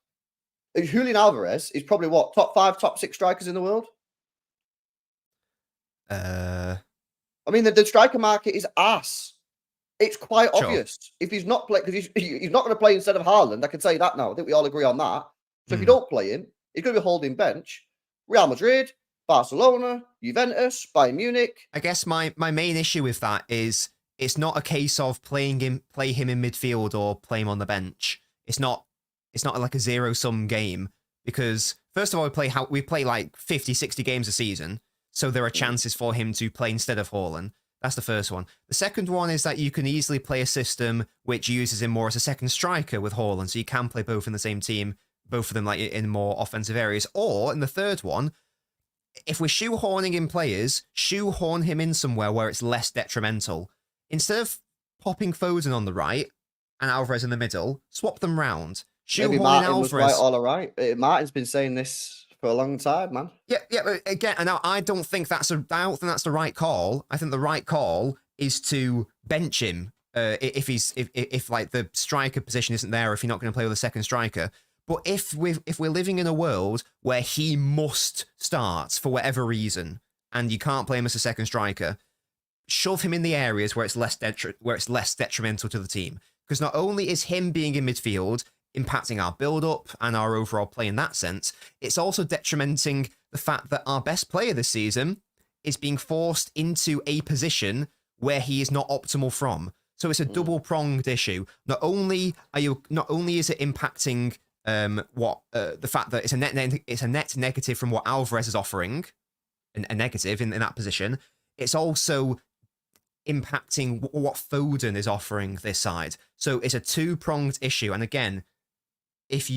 Julian Alvarez is probably what, top 5, top 6 strikers in the world? I mean, the striker market is ass. It's quite obvious. If he's not playing, because he's not going to play instead of Haaland, I can tell you that now. I think we all agree on that. So if you don't play him, he's going to be holding bench. Real Madrid, Barcelona, Juventus, Bayern Munich. I guess my main issue with that is it's not a case of play him in midfield or play him on the bench. It's not like a zero-sum game because first of all we play like 50, 60 games a season, so there are chances for him to play instead of Haaland. That's the first one. The second one is that you can easily play a system which uses him more as a second striker with Haaland, so you can play both in the same team, both of them like in more offensive areas. Or in the third one, if we're shoehorning in players, shoehorn him in somewhere where it's less detrimental. Instead of popping Foden on the right and Alvarez in the middle, swap them round. Maybe Martin was right all right. Martin's been saying this for a long time, man. Yeah. But again, and I don't think that's the right call. I think the right call is to bench him if like the striker position isn't there, or if you're not going to play with a second striker. But if we're living in a world where he must start for whatever reason, and you can't play him as a second striker, shove him in the areas where it's less detrimental to the team. Because not only is him being in midfield impacting our build-up and our overall play in that sense, it's also detrimenting the fact that our best player this season is being forced into a position where he is not optimal from. So it's a double-pronged issue. Not only is it impacting the fact that it's a net negative from what Alvarez is offering, a negative in that position. It's also impacting what Foden is offering this side. So it's a two-pronged issue. And again, if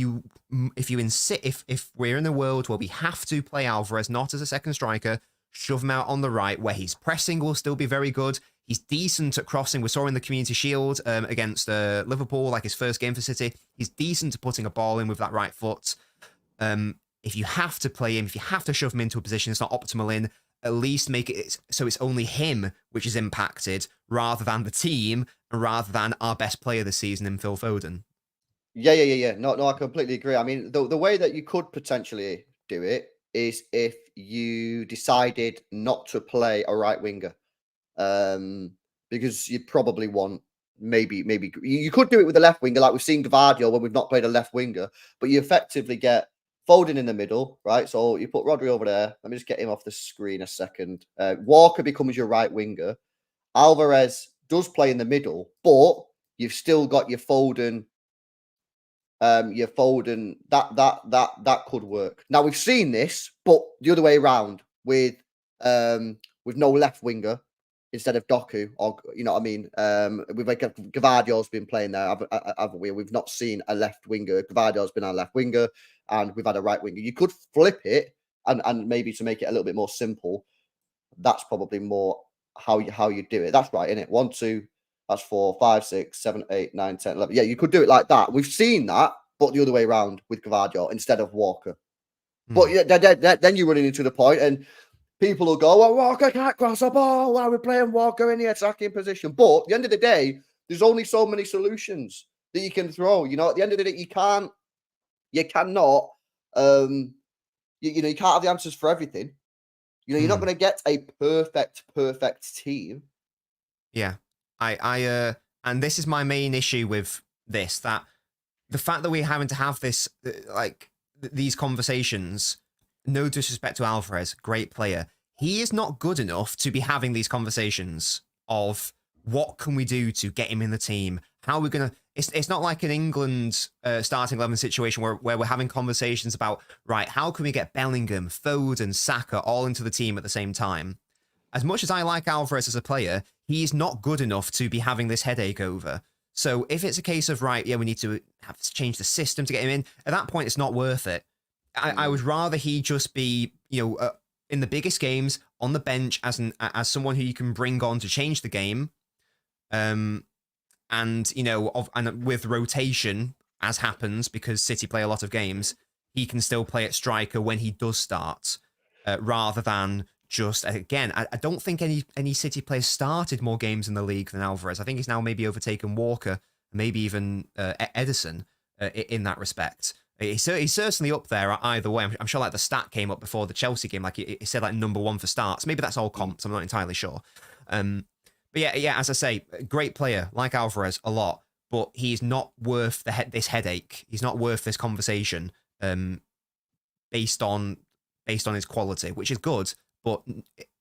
we're in a world where we have to play Alvarez not as a second striker, shove him out on the right where his pressing will still be very good. He's decent at crossing. We saw in the Community Shield against Liverpool, like his first game for City. He's decent at putting a ball in with that right foot. If you have to play him, if you have to shove him into a position it's not optimal in, at least make it so it's only him which is impacted rather than the team and rather than our best player this season in Phil Foden. Yeah. No, I completely agree. I mean, the way that you could potentially do it is if you decided not to play a right winger. Because you probably want maybe you could do it with a left winger, like we've seen Gvardiol when we've not played a left winger, but you effectively get Foden in the middle, right? So you put Rodri over there. Let me just get him off the screen a second. Walker becomes your right winger. Alvarez does play in the middle, but you've still got your Foden. That could work. Now we've seen this, but the other way around with no left winger instead of Doku, or you know what I mean. We've like Gvardiol's been playing there, haven't we? We've not seen a left winger. Gvardiol's been our left winger, and we've had a right winger. You could flip it, and maybe to make it a little bit more simple. That's probably more how you do it. That's right, isn't it? 1, 2. That's 4, 5, 6, 7, 8, 9, 10, 11. Yeah, you could do it like that. We've seen that, but the other way around with Gvardiol instead of Walker. But then you're running into the point, and people will go, well, Walker can't cross a ball. Why are we playing Walker in the attacking position? But at the end of the day, there's only so many solutions that you can throw. You know, at the end of the day, you cannot, you can't have the answers for everything. You know, you're not going to get a perfect team. Yeah. And this is my main issue with this, that the fact that we're having to have this, these conversations, no disrespect to Alvarez, great player, he is not good enough to be having these conversations of what can we do to get him in the team? How are we going to... It's not like an England starting 11 situation where we're having conversations about, right, how can we get Bellingham, Foden, Saka all into the team at the same time? As much as I like Alvarez as a player, he's not good enough to be having this headache over. So if it's a case of, right, yeah, we need to have to change the system to get him in, at that point, it's not worth it. I would rather he just be, in the biggest games on the bench as someone who you can bring on to change the game, and with rotation as happens because City play a lot of games, he can still play at striker when he does start, rather than just again. I don't think any City players started more games in the league than Alvarez. I think he's now maybe overtaken Walker, maybe even Edison in that respect. He's certainly up there either way. I'm sure like the stat came up before the Chelsea game, like it said like number 1 for starts. Maybe that's all comps. I'm not entirely sure. But yeah, as I say, great player, like Alvarez a lot, but he's not worth this headache. He's not worth this conversation based on his quality, which is good, but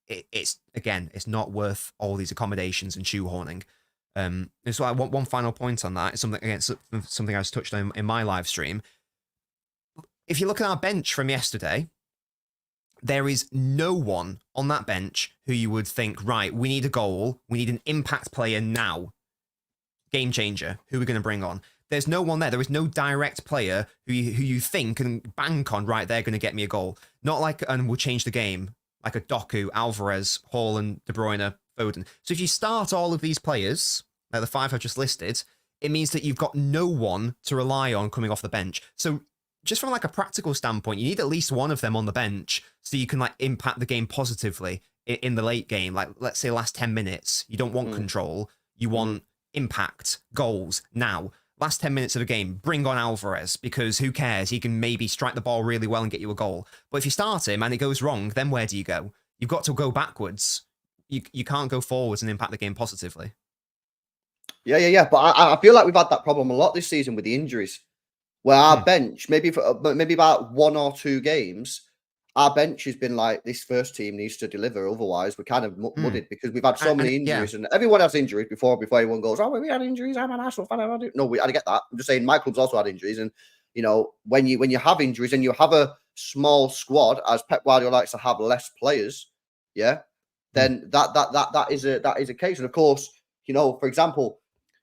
it's not worth all these accommodations and shoehorning. So one final point on that is something I was touched on in my live stream. If you look at our bench from yesterday, there is no one on that bench who you would think, right, we need a goal, we need an impact player now. Game changer, who we're going to bring on. There's no one there. There is no direct player who you think and bank on, right, they're going to get me a goal. Not like, and will change the game, like a Doku, Alvarez, Haaland, De Bruyne, Foden. So if you start all of these players, like the 5 I've just listed, it means that you've got no one to rely on coming off the bench. So just from like a practical standpoint, you need at least one of them on the bench so you can like impact the game positively in the late game. Like let's say last 10 minutes, you don't want control, you want impact, goals now. Last 10 minutes of a game, bring on Alvarez because who cares? He can maybe strike the ball really well and get you a goal. But if you start him and it goes wrong, then where do you go? You've got to go backwards. You can't go forwards and impact the game positively. Yeah. But I feel like we've had that problem a lot this season with the injuries. Where our bench, maybe about 1 or 2 games, our bench has been like, this first team needs to deliver. Otherwise, we're kind of mudded because we've had so many injuries. And everyone has injuries before everyone goes, oh, we had injuries. I'm an Arsenal fan. No, I get that. I'm just saying my club's also had injuries. And, when you have injuries and you have a small squad, as Pep Guardiola likes to have less players, then that is a case. And of course, for example,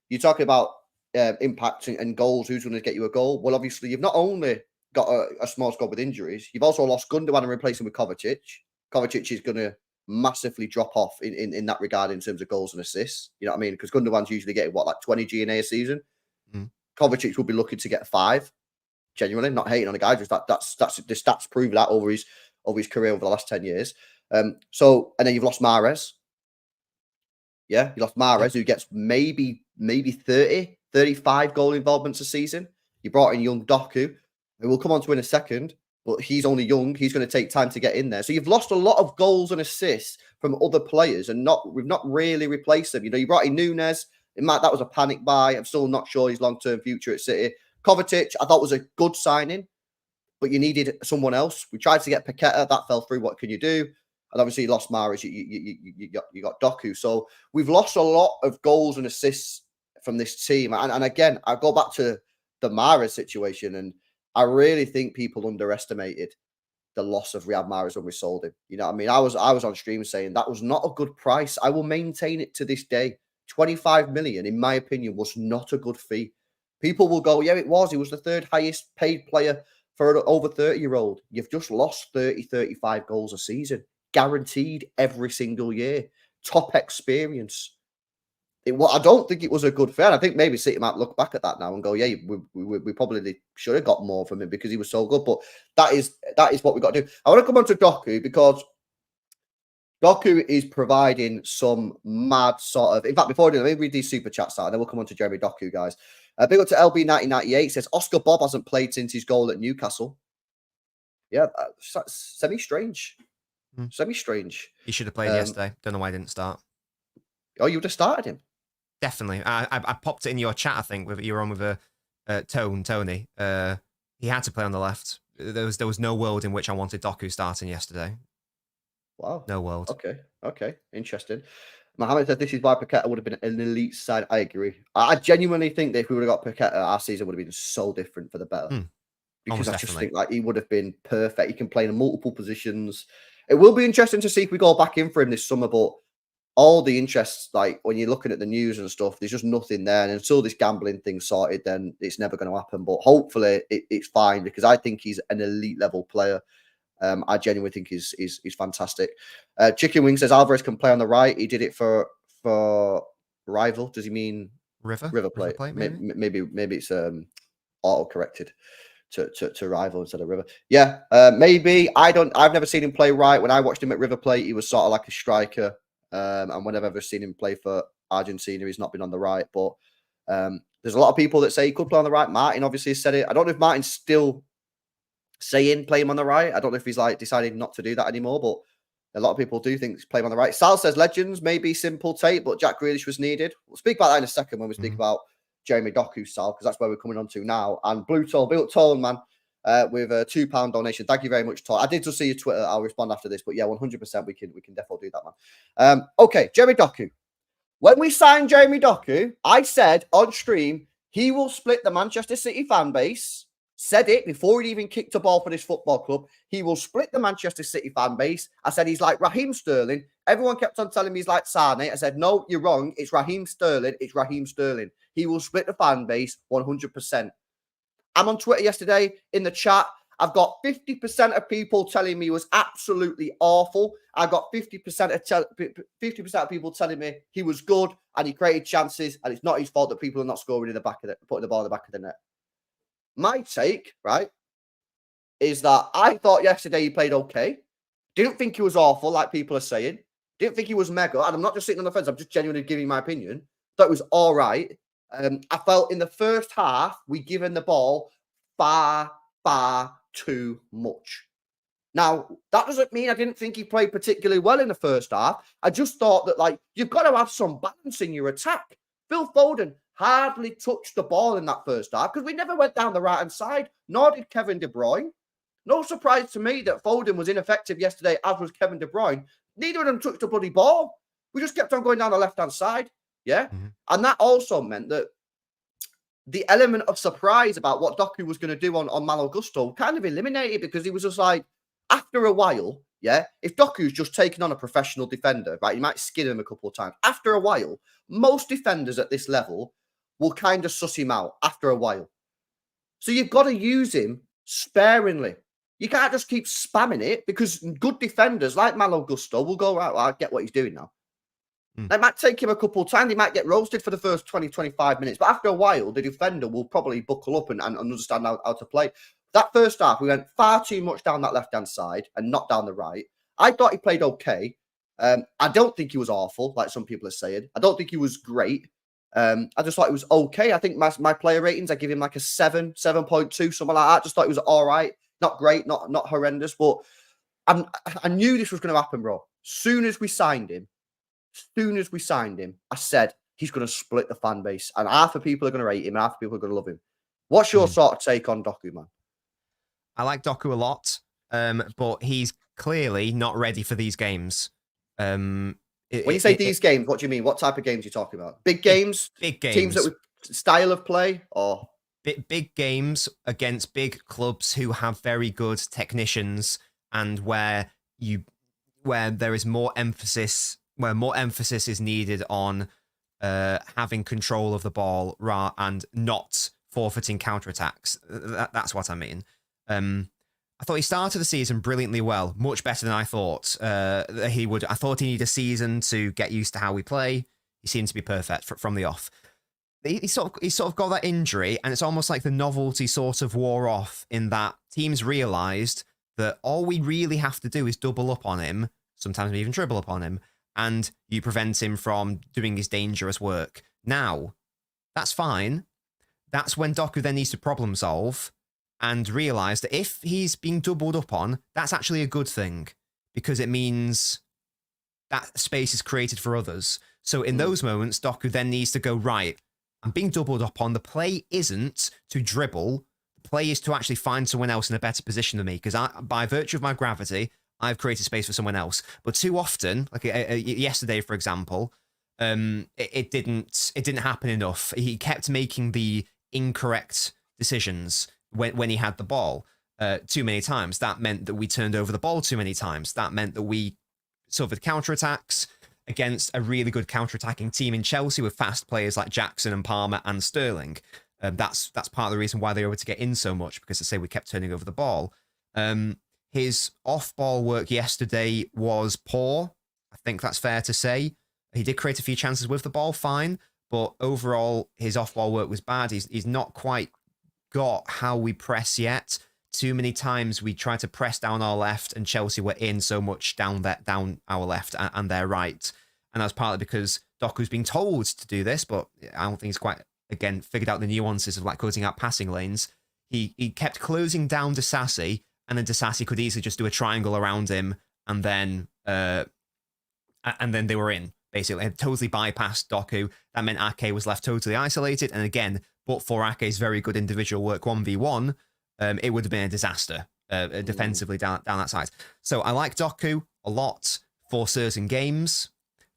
you're talking about impact and goals, who's going to get you a goal? Well, obviously, you've not only got a small squad with injuries, you've also lost Gundogan and replaced him with Kovacic. Kovacic is going to massively drop off in that regard in terms of goals and assists. You know what I mean? Because Gundogan's usually getting, like 20 GNA a season? Kovacic will be looking to get 5. Genuinely, not hating on the guy, just that's the stats prove that over his career over the last 10 years. And then you've lost Mahrez. Yeah, you lost Mahrez, who gets maybe 30, 35 goal involvements a season. You brought in young Doku, who we'll come on to in a second, but he's only young. He's going to take time to get in there. So you've lost a lot of goals and assists from other players, and we've not really replaced them. You brought in Nunes. That was a panic buy. I'm still not sure his long-term future at City. Kovacic, I thought was a good signing, but you needed someone else. We tried to get Paqueta. That fell through. What can you do? And obviously you lost Mahrez. You got Doku. So we've lost a lot of goals and assists from this team. And again, I go back to the Mahrez situation, and I really think people underestimated the loss of Riyad Mahrez when we sold him. You know what I mean? I was on stream saying that was not a good price. I will maintain it to this day. 25 million, in my opinion, was not a good fee. People will go, yeah, it was. He was the 3rd highest paid player for an over 30-year-old. You've just lost 30, 35 goals a season, guaranteed every single year. Top experience. I don't think it was a good fee. I think maybe City might look back at that now and go, yeah, we probably should have got more from him because he was so good. But that is what we've got to do. I want to come on to Doku because Doku is providing some mad sort of... In fact, before I do, let me read these super chats out, and then we'll come on to Jeremy Doku, guys. Big up to LB1998. Says, Oscar Bob hasn't played since his goal at Newcastle. Yeah, semi-strange. Semi-strange. He should have played yesterday. Don't know why he didn't start. Oh, you would have started him? definitely. I popped it in your chat. I think with you were on with Tony. He had to play on the left. There was no world in which I wanted Doku starting yesterday. Wow. No world. Okay. Interesting. Mohammed said this is why Paqueta would have been an elite side. I agree. I genuinely think that if we would have got Paqueta, our season would have been so different for the better. Because Almost I just definitely. think like he would have been perfect. He can play in multiple positions. It will be interesting to see if we go back in for him this summer, but all the interests, like when you're looking at the news and stuff, there's just nothing there. And until this gambling thing's sorted, then it's never going to happen. But hopefully it's fine because I think he's an elite level player. I genuinely think he's fantastic. Chicken Wing says Alvarez can play on the right. He did it for rival. Does he mean River Plate? Plate, Maybe it's auto corrected to rival instead of River. Yeah, maybe. I've never seen him play right. When I watched him at River Plate, he was sort of like a striker. And when I've ever seen him play for Argentina, he's not been on the right. But there's a lot of people that say he could play on the right. Martin obviously said it. I don't know if Martin's still saying play him on the right. I don't know if he's like decided not to do that anymore, but a lot of people do think play him on the right. Sal says Legends, maybe simple tape, but Jack Grealish was needed. We'll speak about that in a second when we speak about Jeremy Doku, Sal, because that's where we're coming on to now. And Blue Tall, built tall, man, with a £2 donation. Thank you very much, Tall. I did just see your Twitter. I'll respond after this, but yeah, 100% we can definitely do that, man. Okay, Jeremy Doku. When we signed Jeremy Doku, I said on stream he will split the Manchester City fan base. Said it before he even kicked a ball for this football club. He will split the Manchester City fan base. I said he's like Raheem Sterling. Everyone kept on telling me he's like Sane. I said, no, you're wrong. It's Raheem Sterling. It's Raheem Sterling. He will split the fan base 100%. I'm on Twitter yesterday in the chat. I've got 50% of people telling me he was absolutely awful. I got 50% of people telling me he was good and he created chances and it's not his fault that people are not scoring in the back of the putting the ball in the back of the net. My take, right, is that I thought yesterday he played okay. Didn't think he was awful, like people are saying. Didn't think he was mega. And I'm not just sitting on the fence. I'm just genuinely giving my opinion. Thought it was all right. I felt in the first half, we given the ball far too much. Now, that doesn't mean I didn't think he played particularly well in the first half. I just thought that, like, you've got to have some balance in your attack. Phil Foden hardly touched the ball in that first half because we never went down the right-hand side, nor did Kevin De Bruyne. No surprise to me that Foden was ineffective yesterday, as was Kevin De Bruyne. Neither of them touched the bloody ball. We just kept on going down the left-hand side, yeah? And that also meant that the element of surprise about what Doku was going to do on Malo Gusto kind of eliminated because he was just like, after a while, yeah, if Doku's just taken on a professional defender, right, you might skin him a couple of times. After a while, most defenders at this level will kind of suss him out after a while. So you've got to use him sparingly. You can't just keep spamming it because good defenders like Malo Gusto will go, right, well, I get what he's doing now. They might take him a couple of times. He might get roasted for the first 20, 25 minutes. But after a while, the defender will probably buckle up and understand how to play. That first half, we went far too much down that left-hand side and not down the right. I thought he played okay. I don't think he was awful, like some people are saying. I don't think he was great. I just thought it was okay. I think my player ratings, I give him like a 7, 7.2, something like that. Just thought it was all right. Not great, not horrendous. But I knew this was going to happen, bro. Soon as we signed him, I said he's going to split the fan base. And half of people are going to rate him, and half of people are going to love him. What's your sort of take on Doku, man? I like Doku a lot, but he's clearly not ready for these games. When you say these games, what do you mean? What type of games are you talking about? Big games? Big games. Teams that with style of play? Or big games against big clubs who have very good technicians and where there is more emphasis, where more emphasis is needed on having control of the ball and not forfeiting counterattacks. That's what I mean. I thought he started the season brilliantly well, much better than I thought he would. I thought he needed a season to get used to how we play. He seemed to be perfect from the off. He sort of got that injury, and it's almost like the novelty sort of wore off in that teams realised that all we really have to do is double up on him, sometimes even dribble up on him, and you prevent him from doing his dangerous work. Now, that's fine. That's when Doku then needs to problem solve and realise that if he's being doubled up on, that's actually a good thing because it means that space is created for others. So in those moments, Doku then needs to go, right, I'm being doubled up on. The play isn't to dribble. The play is to actually find someone else in a better position than me, because by virtue of my gravity, I've created space for someone else. But too often, like yesterday, for example, it didn't happen enough. He kept making the incorrect decisions when he had the ball too many times. That meant that we turned over the ball too many times. That meant that we suffered counterattacks against a really good counter-attacking team in Chelsea with fast players like Jackson and Palmer and Sterling. That's part of the reason why they were able to get in so much, because I say we kept turning over the ball. His off-ball work yesterday was poor. I think that's fair to say. He did create a few chances with the ball, fine, but overall his off-ball work was bad. He's not quite got how we press yet. Too many times we tried to press down our left, and Chelsea were in so much down our left and their right. And that's partly because Doku's being told to do this, but I don't think he's quite, again, figured out the nuances of like closing out passing lanes. He kept closing down Disasi, and then Disasi could easily just do a triangle around him, and then they were in, basically. It totally bypassed Doku. That meant Ake was left totally isolated, and again, but for Ake's very good individual work 1v1, it would have been a disaster defensively down that side. So I like Doku a lot for certain games.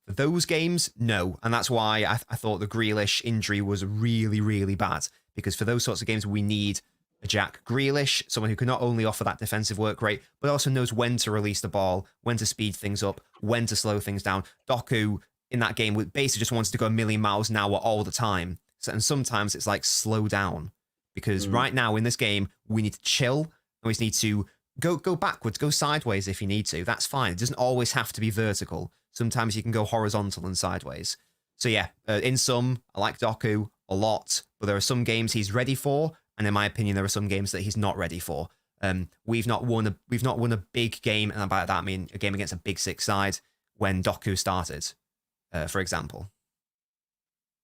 For those games, no. And that's why I thought the Grealish injury was really, really bad. Because for those sorts of games, we need a Jack Grealish, someone who can not only offer that defensive work rate, but also knows when to release the ball, when to speed things up, when to slow things down. Doku, in that game, basically just wanted to go a million miles an hour all the time. And sometimes it's like, slow down. Because right now in this game, we need to chill, and we just need to go backwards, go sideways if you need to. That's fine. It doesn't always have to be vertical. Sometimes you can go horizontal and sideways. So yeah, in sum, I like Doku a lot, but there are some games he's ready for, and in my opinion, there are some games that he's not ready for. We've not won a big game, and by that I mean a game against a big six side when Doku started, for example.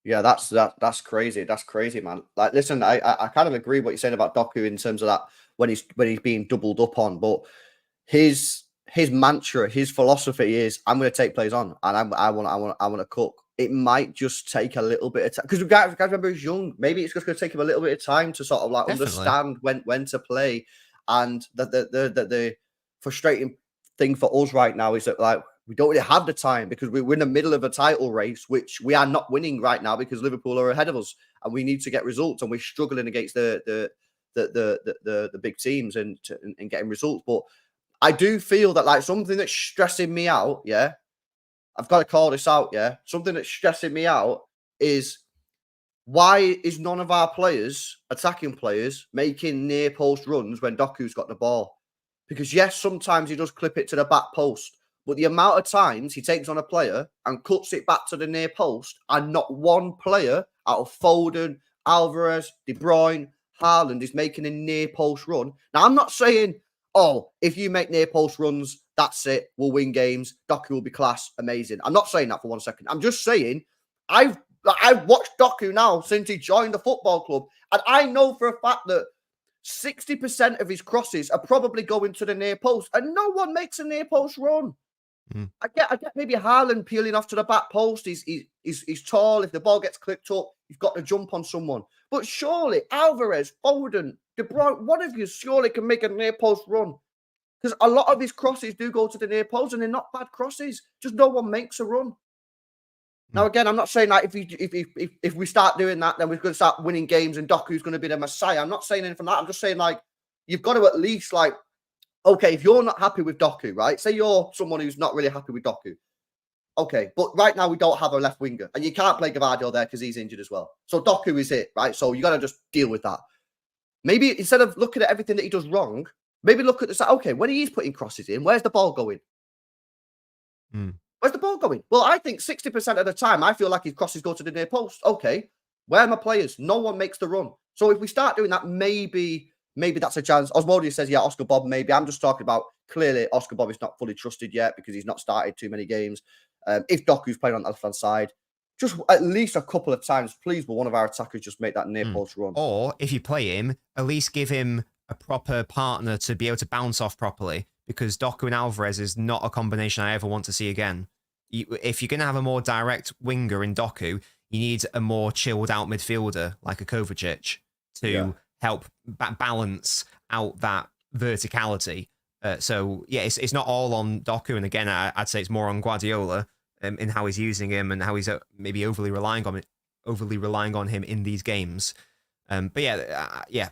Yeah, that's crazy. That's crazy, man. Like, listen, I kind of agree what you're saying about Doku in terms of that when he's being doubled up on, but his mantra, his philosophy is, I'm going to take plays on, and I want to cook. It might just take a little bit of time, because guys remember he's young. Maybe it's just going to take him a little bit of time to sort of like understand when to play. And the frustrating thing for us right now is that like we don't really have the time, because we're in the middle of a title race, which we are not winning right now because Liverpool are ahead of us, and we need to get results, and we're struggling against the big teams and getting results. But I do feel that like something that's stressing me out, yeah, I've got to call this out, yeah. Something that's stressing me out is, why is none of our players, attacking players, making near post runs when Doku's got the ball? Because yes, sometimes he does clip it to the back post, but the amount of times he takes on a player and cuts it back to the near post, and not one player out of Foden, Alvarez, De Bruyne, Haaland is making a near post run. Now, I'm not saying, oh, if you make near post runs, that's it, we'll win games, Doku will be class, amazing. I'm not saying that for 1 second. I'm just saying I've watched Doku now since he joined the football club, and I know for a fact that 60% of his crosses are probably going to the near post, and no one makes a near post run. I get maybe Haaland peeling off to the back post. He's tall. If the ball gets clipped up, he's got to jump on someone. But surely Alvarez, Foden, De Bruyne, one of you surely can make a near post run, because a lot of his crosses do go to the near post, and they're not bad crosses. Just no one makes a run. Now, again, I'm not saying that if we start doing that, then we're going to start winning games and Doku's going to be the messiah. I'm not saying anything from that. I'm just saying, like, you've got to at least, like, okay, if you're not happy with Doku, right? Say you're someone who's not really happy with Doku. Okay, but right now we don't have a left winger, and you can't play Gavardio there because he's injured as well. So Doku is it, right? So you got to just deal with that. Maybe instead of looking at everything that he does wrong, maybe look at the side. Okay, when he is putting crosses in, where's the ball going? Where's the ball going? Well, I think 60% of the time, I feel like his crosses go to the near post. Okay, where are my players? No one makes the run. So if we start doing that, maybe that's a chance. Osmodius says, yeah, Oscar Bob, maybe. I'm just talking about, clearly, Oscar Bob is not fully trusted yet because he's not started too many games. If Doku's playing on the left-hand side, just at least a couple of times, please, will one of our attackers just make that near post run. Or, if you play him, at least give him a proper partner to be able to bounce off properly, because Doku and Alvarez is not a combination I ever want to see again. If you're going to have a more direct winger in Doku, you need a more chilled out midfielder like a Kovacic to help balance out that verticality. So yeah, it's not all on Doku, and again, I'd say it's more on Guardiola in how he's using him and how he's maybe overly relying on him in these games. But yeah.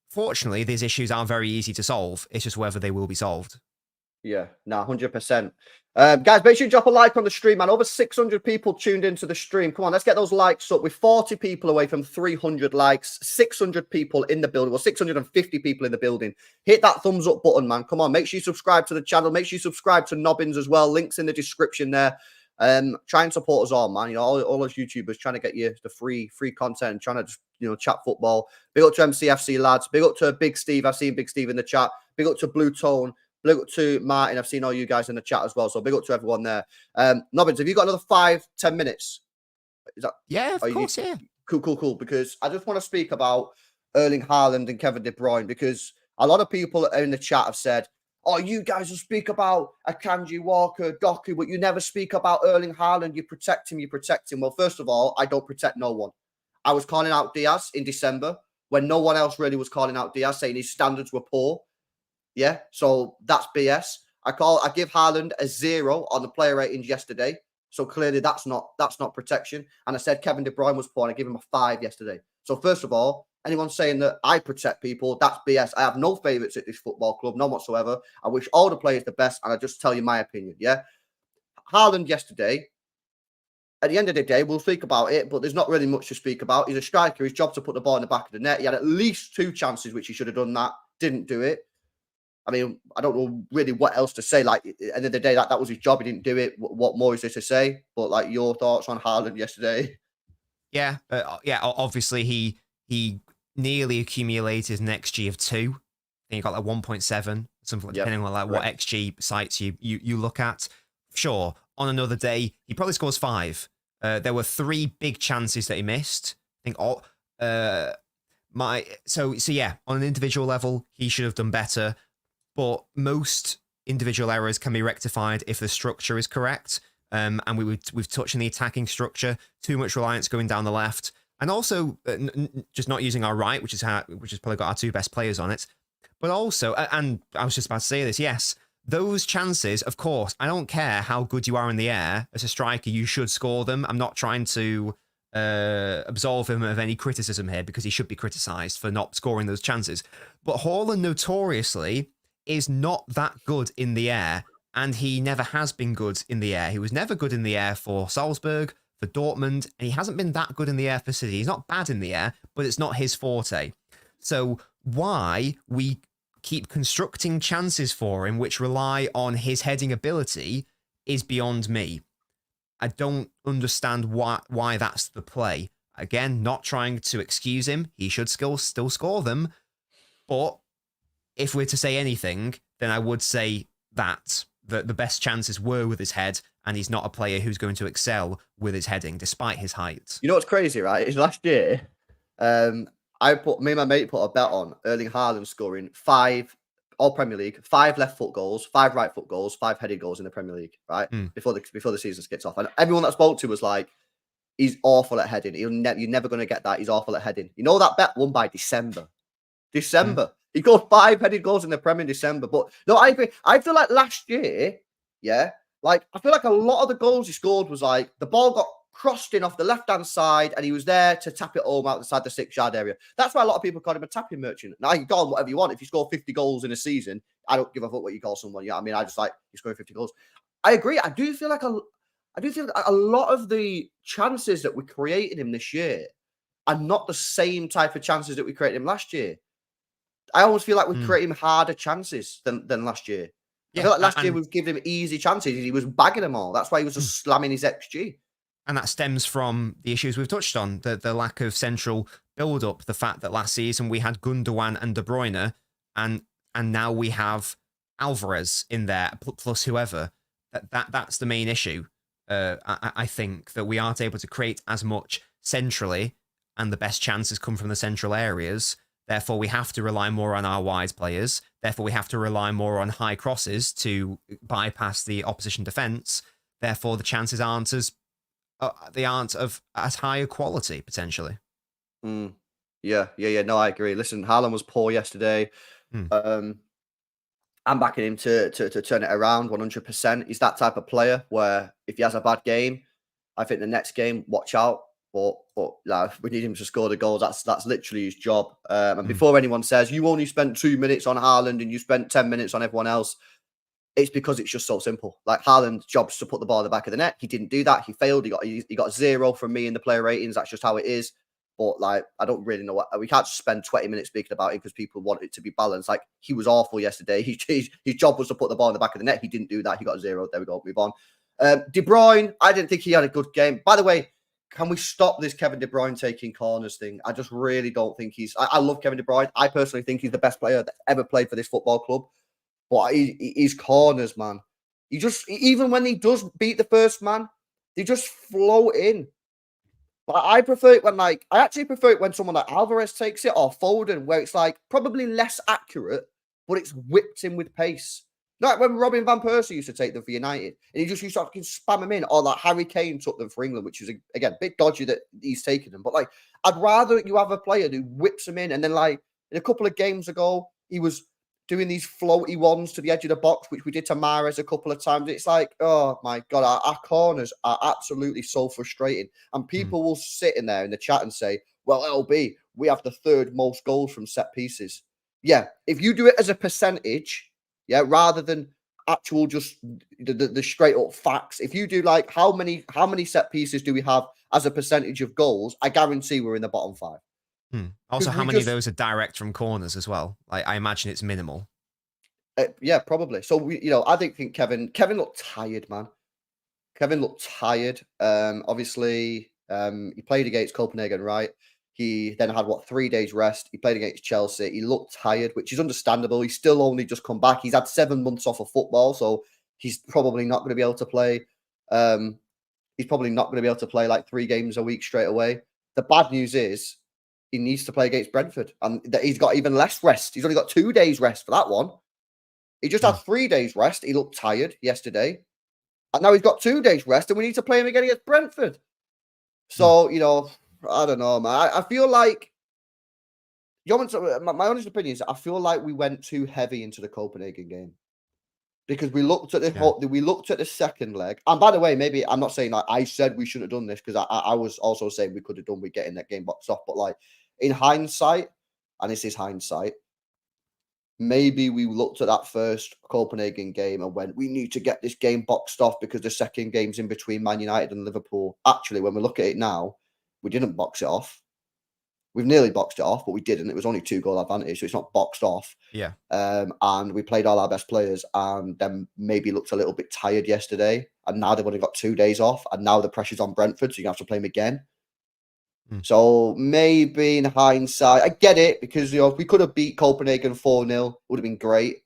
Fortunately, these issues are very easy to solve. It's just whether they will be solved. Yeah, no, 100%. Guys, make sure you drop a like on the stream, man. Over 600 people tuned into the stream. Come on, let's get those likes up. We're 40 people away from 300 likes. 600 people in the building. Well, 650 people in the building. Hit that thumbs up button, man. Come on, make sure you subscribe to the channel. Make sure you subscribe to Nobbins as well. Links in the description there. Try and support us all, man. You know, all those YouTubers trying to get you the free content, trying to just, chat football. Big up to MCFC lads. Big up to Big Steve. I've seen Big Steve in the chat. Big up to Blue Tone. Big up to Martin. I've seen all you guys in the chat as well. So big up to everyone there. Nobbins, have you got another 5-10 minutes? Is that? Yeah, of course, yeah. Cool. Because I just want to speak about Erling Haaland and Kevin De Bruyne, because a lot of people in the chat have said, oh, you guys will speak about Akanji, Walker, Doku, but you never speak about Erling Haaland. You protect him. Well, first of all, I don't protect no one. I was calling out Diaz in December when no one else really was calling out Diaz, saying his standards were poor. Yeah, so that's BS. I give Haaland a 0 on the player ratings yesterday. So clearly that's not protection. And I said Kevin De Bruyne was poor, and I give him a 5 yesterday. So first of all, anyone saying that I protect people, that's BS. I have no favourites at this football club, none whatsoever. I wish all the players the best, and I just tell you my opinion. Yeah, Haaland yesterday. At the end of the day, we'll speak about it, but there's not really much to speak about. He's a striker. His job to put the ball in the back of the net. He had at least 2 chances, which he should have done that. Didn't do it. I mean, I don't know really what else to say. Like, at the end of the day, that was his job. He didn't do it. What more is there to say? But, like, your thoughts on Haaland yesterday? Yeah. Obviously, he nearly accumulated an XG of 2. I think he got like 1.7, something, depending on like what XG sites you look at. Sure, on another day, he probably scores 5. There were 3 big chances that he missed. I think so yeah, on an individual level, he should have done better. But most individual errors can be rectified if the structure is correct. And we've touched on the attacking structure. Too much reliance going down the left, and also just not using our right, which has probably got our 2 best players on it. But also, and I was just about to say this. Yes, those chances. Of course, I don't care how good you are in the air as a striker. You should score them. I'm not trying to absolve him of any criticism here, because he should be criticised for not scoring those chances. But Haaland notoriously is not that good in the air, and he never has been good in the air. He was never good in the air for Salzburg, for Dortmund, and he hasn't been that good in the air for City. He's not bad in the air, but it's not his forte. So why we keep constructing chances for him which rely on his heading ability is beyond me. I don't understand why that's the play. Again, not trying to excuse him. He should still score them, but if we're to say anything, then I would say that the best chances were with his head, and he's not a player who's going to excel with his heading, despite his height. You know what's crazy, right? Is last year, me and my mate put a bet on Erling Haaland scoring 5, all Premier League, 5 left foot goals, 5 right foot goals, 5 headed goals in the Premier League, right? Before the season kicks off. And everyone that spoke to was like, he's awful at heading. You're never going to get that. He's awful at heading. You know, that bet won by December. He got 5 headed goals in the Premier in December. But no, I agree. I feel like last year, I feel like a lot of the goals he scored was like the ball got crossed in off the left-hand side, and he was there to tap it home outside the 6-yard area. That's why a lot of people call him a tapping merchant. Now, you can call him whatever you want. If you score 50 goals in a season, I don't give a fuck what you call someone. Yeah, I mean, I just like you scoring 50 goals. I agree. I do feel like a lot of the chances that we created him this year are not the same type of chances that we created him last year. I always feel like we create him harder chances than last year. I feel like last year we've given him easy chances. He was bagging them all. That's why he was just slamming his XG. And that stems from the issues we've touched on, the lack of central build-up, the fact that last season we had Gundogan and De Bruyne, and now we have Alvarez in there, plus whoever. That's the main issue. I think that we aren't able to create as much centrally, and the best chances come from the central areas. Therefore, we have to rely more on our wide players. Therefore, we have to rely more on high crosses to bypass the opposition defence. therefore the chances aren't as they aren't of as high a quality potentially. Mm. Yeah. No, I agree. Listen, Haaland was poor yesterday. Hmm. I'm backing him to turn it around 100%. He's that type of player where if he has a bad game, I think the next game, watch out. But like, we need him to score the goals. That's literally his job. And Hmm. before anyone says you only spent 2 minutes on Haaland and you spent 10 minutes on everyone else, it's because it's just so simple. Like Haaland's job is to put the ball in the back of the net. He didn't do that. He failed. He got 0 from me in the player ratings. That's just how it is. But like, I don't really know what we can't just spend 20 minutes speaking about it because people want it to be balanced. Like he was awful yesterday. His job was to put the ball in the back of the net. He didn't do that. He got 0. There we go. Move on. De Bruyne, I didn't think he had a good game. By the way, can we stop this Kevin De Bruyne taking corners thing? I just really don't think I love Kevin De Bruyne. I personally think he's the best player that's ever played for this football club. But his corners, man. He just, even when he does beat the first man, they just float in. Like, I prefer it when, I actually prefer it when someone like Alvarez takes it or Foden, where it's like probably less accurate, but it's whipped in with pace. Like when Robin Van Persie used to take them for United, and he just used to fucking spam them in, or like Harry Kane took them for England, which is again a bit dodgy that he's taken them. But like, I'd rather you have a player who whips them in, and then like in a couple of games ago, he was doing these floaty ones to the edge of the box, which we did to Mahrez a couple of times. It's like, oh my God, our corners are absolutely so frustrating. And people will sit in there in the chat and say, well, LB, we have the third most goals from set pieces. Yeah, if you do it as a percentage, yeah, rather than actual just the straight up facts. If you do like how many set pieces do we have as a percentage of goals, I guarantee we're in the bottom 5. Also, how We many of just those are direct from corners as well? Like, I imagine it's minimal. yeah, probably. So I think Kevin looked tired, man. Kevin looked tired. Obviously, he played against Copenhagen, right? He then had 3 days rest. He played against Chelsea. He looked tired, which is understandable. He's still only just come back. He's had 7 months off of football, so he's probably not going to be able to play. He's probably not going to be able to play like 3 games a week straight away. The bad news is he needs to play against Brentford, and that he's got even less rest. He's only got 2 days rest for that one. He just had 3 days rest. He looked tired yesterday. And now he's got 2 days rest, and we need to play him again against Brentford. So, I don't know, man. I feel like my honest opinion is I feel like we went too heavy into the Copenhagen game. Because we looked at the second leg. And by the way, maybe I'm not saying like I said we shouldn't have done this, because I was also saying we could have done with getting that game boxed off. But like in hindsight, and this is hindsight, maybe we looked at that first Copenhagen game and went, we need to get this game boxed off because the second game's in between Man United and Liverpool. Actually, when we look at it now, we didn't box it off. We've nearly boxed it off, but we didn't. It was only 2-goal advantage, so it's not boxed off. Yeah. And we played all our best players, and then maybe looked a little bit tired yesterday. And now they've only got 2 days off, and now the pressure's on Brentford, so you have to play them again. So maybe in hindsight, I get it, because if we could have beat Copenhagen 4-0, it would have been great.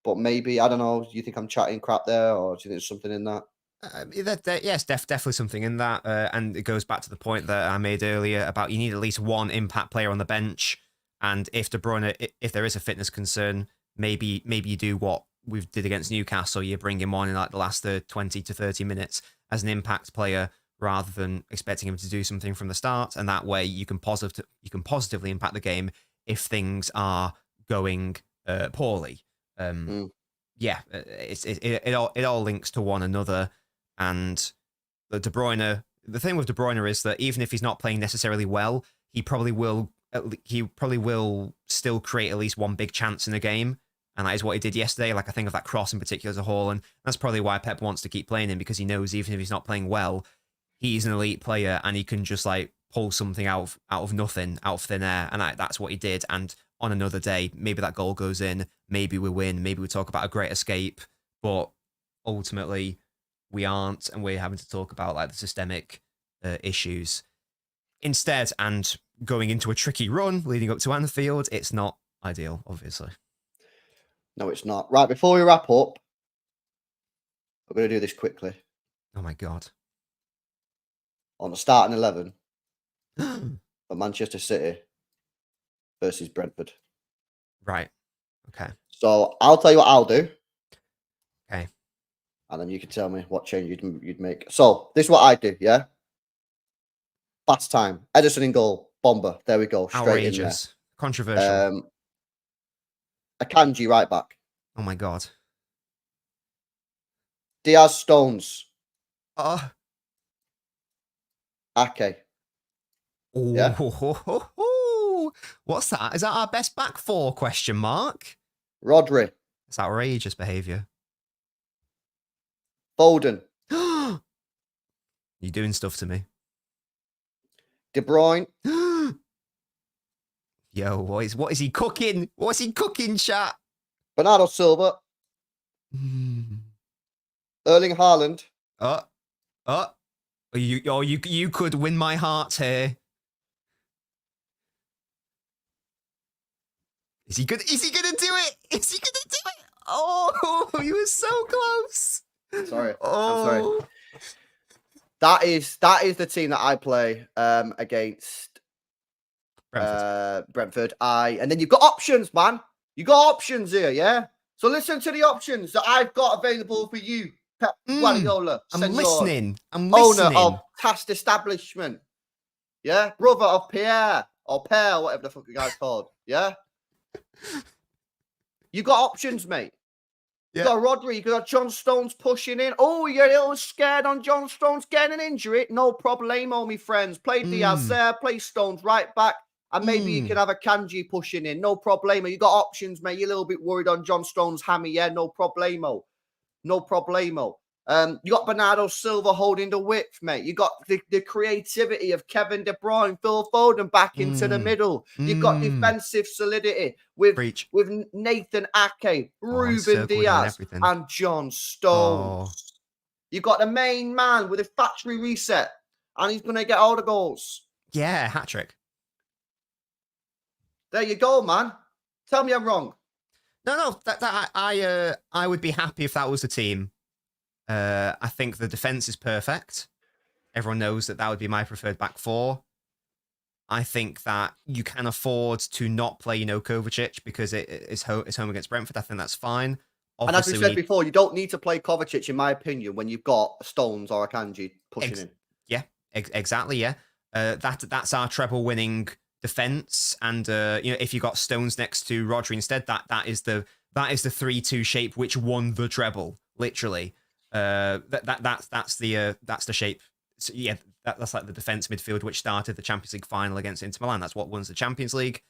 But maybe, I don't know, do you think I'm chatting crap there, or do you think there's something in that? Yes, definitely something in that. And it goes back to the point that I made earlier about you need at least one impact player on the bench. And if De Bruyne, if there is a fitness concern, maybe you do what we did against Newcastle. You bring him on in like the last 20 to 30 minutes as an impact player, rather than expecting him to do something from the start. And that way you can positively impact the game if things are going poorly. Yeah, it all links to one another. And the thing with De Bruyne is that even if he's not playing necessarily well, he probably will still create at least one big chance in a game. And that is what he did yesterday. Like, I think of that cross in particular as a whole, and that's probably why Pep wants to keep playing him, because he knows even if he's not playing well, he's an elite player and he can just like pull something out of nothing, out of thin air. And that's what he did. And on another day, maybe that goal goes in, maybe we win, maybe we talk about a great escape, but ultimately we aren't, and we're having to talk about like the systemic issues instead. And going into a tricky run leading up to Anfield, it's not ideal, obviously. No, it's not. Right, before we wrap up, I'm going to do this quickly. Oh my God. On the starting 11 for Manchester City versus Brentford. Right. Okay. So I'll tell you what I'll do. Okay. And then you can tell me what change you'd make. So this is what I do, yeah? Fast time. Edison in goal. Bomber. There we go. Straight Outrageous. Controversial. in there. Akanji right back. Oh my god. Diaz Stones. Oh. Ake. Yeah. Oh, what's that? Is that our best back four? Question mark. Rodri. It's outrageous behaviour. Foden. You're doing stuff to me. De Bruyne. Yo, what is he cooking? What's he cooking, chat? Bernardo Silva. Erling Haaland. You could win my heart here. Is he gonna do it? Is he gonna do it? Oh, you were so close. Sorry. Oh. I'm sorry. That is the team that I play against Brentford. And then you've got options, man. You got options here, yeah? So listen to the options that I've got available for you, Pep Guardiola. I'm listening. Owner of Tast Establishment. Yeah? Brother of Pierre or Per, whatever the fuck the guy's called. Yeah? You got options, mate. You got Rodri, you got John Stones pushing in. Oh, you're a little scared on John Stones getting an injury. No problemo, me friends. Play Diaz there, play Stones right back. And maybe you can have a Kanji pushing in. No problemo. You got options, mate. You're a little bit worried on John Stones' hammy. Yeah, no problemo. No problemo. You got Bernardo Silva holding the width, mate. You got the creativity of Kevin De Bruyne, Phil Foden back into the middle. You've got defensive solidity with Nathan Ake, Ruben Diaz, and John Stones. You got the main man with a factory reset, and he's going to get all the goals. Yeah, hat trick. There you go, man. Tell me I'm wrong. No, I would be happy if that was the team. I think the defense is perfect. Everyone knows that would be my preferred back four. I think that you can afford to not play, Kovacic because it's home against Brentford. I think that's fine. Obviously, and as we said before, you don't need to play Kovacic, in my opinion, when you've got Stones or Akanji pushing in. Yeah, exactly. Yeah, that's our treble-winning defense, and if you got Stones next to Rodri instead, that is the 3-2 shape which won the treble, literally. That's the shape. So, yeah, that's like the defense midfield which started the Champions League final against Inter Milan. That's what wins the Champions League.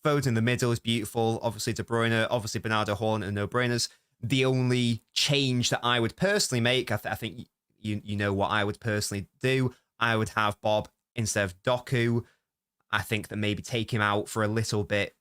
Foden in the middle is beautiful. Obviously De Bruyne, obviously Bernardo Haaland are no-brainers. The only change that I would personally make, I think you know what I would personally do. I would have Bob instead of Doku. I think that maybe take him out for a little bit,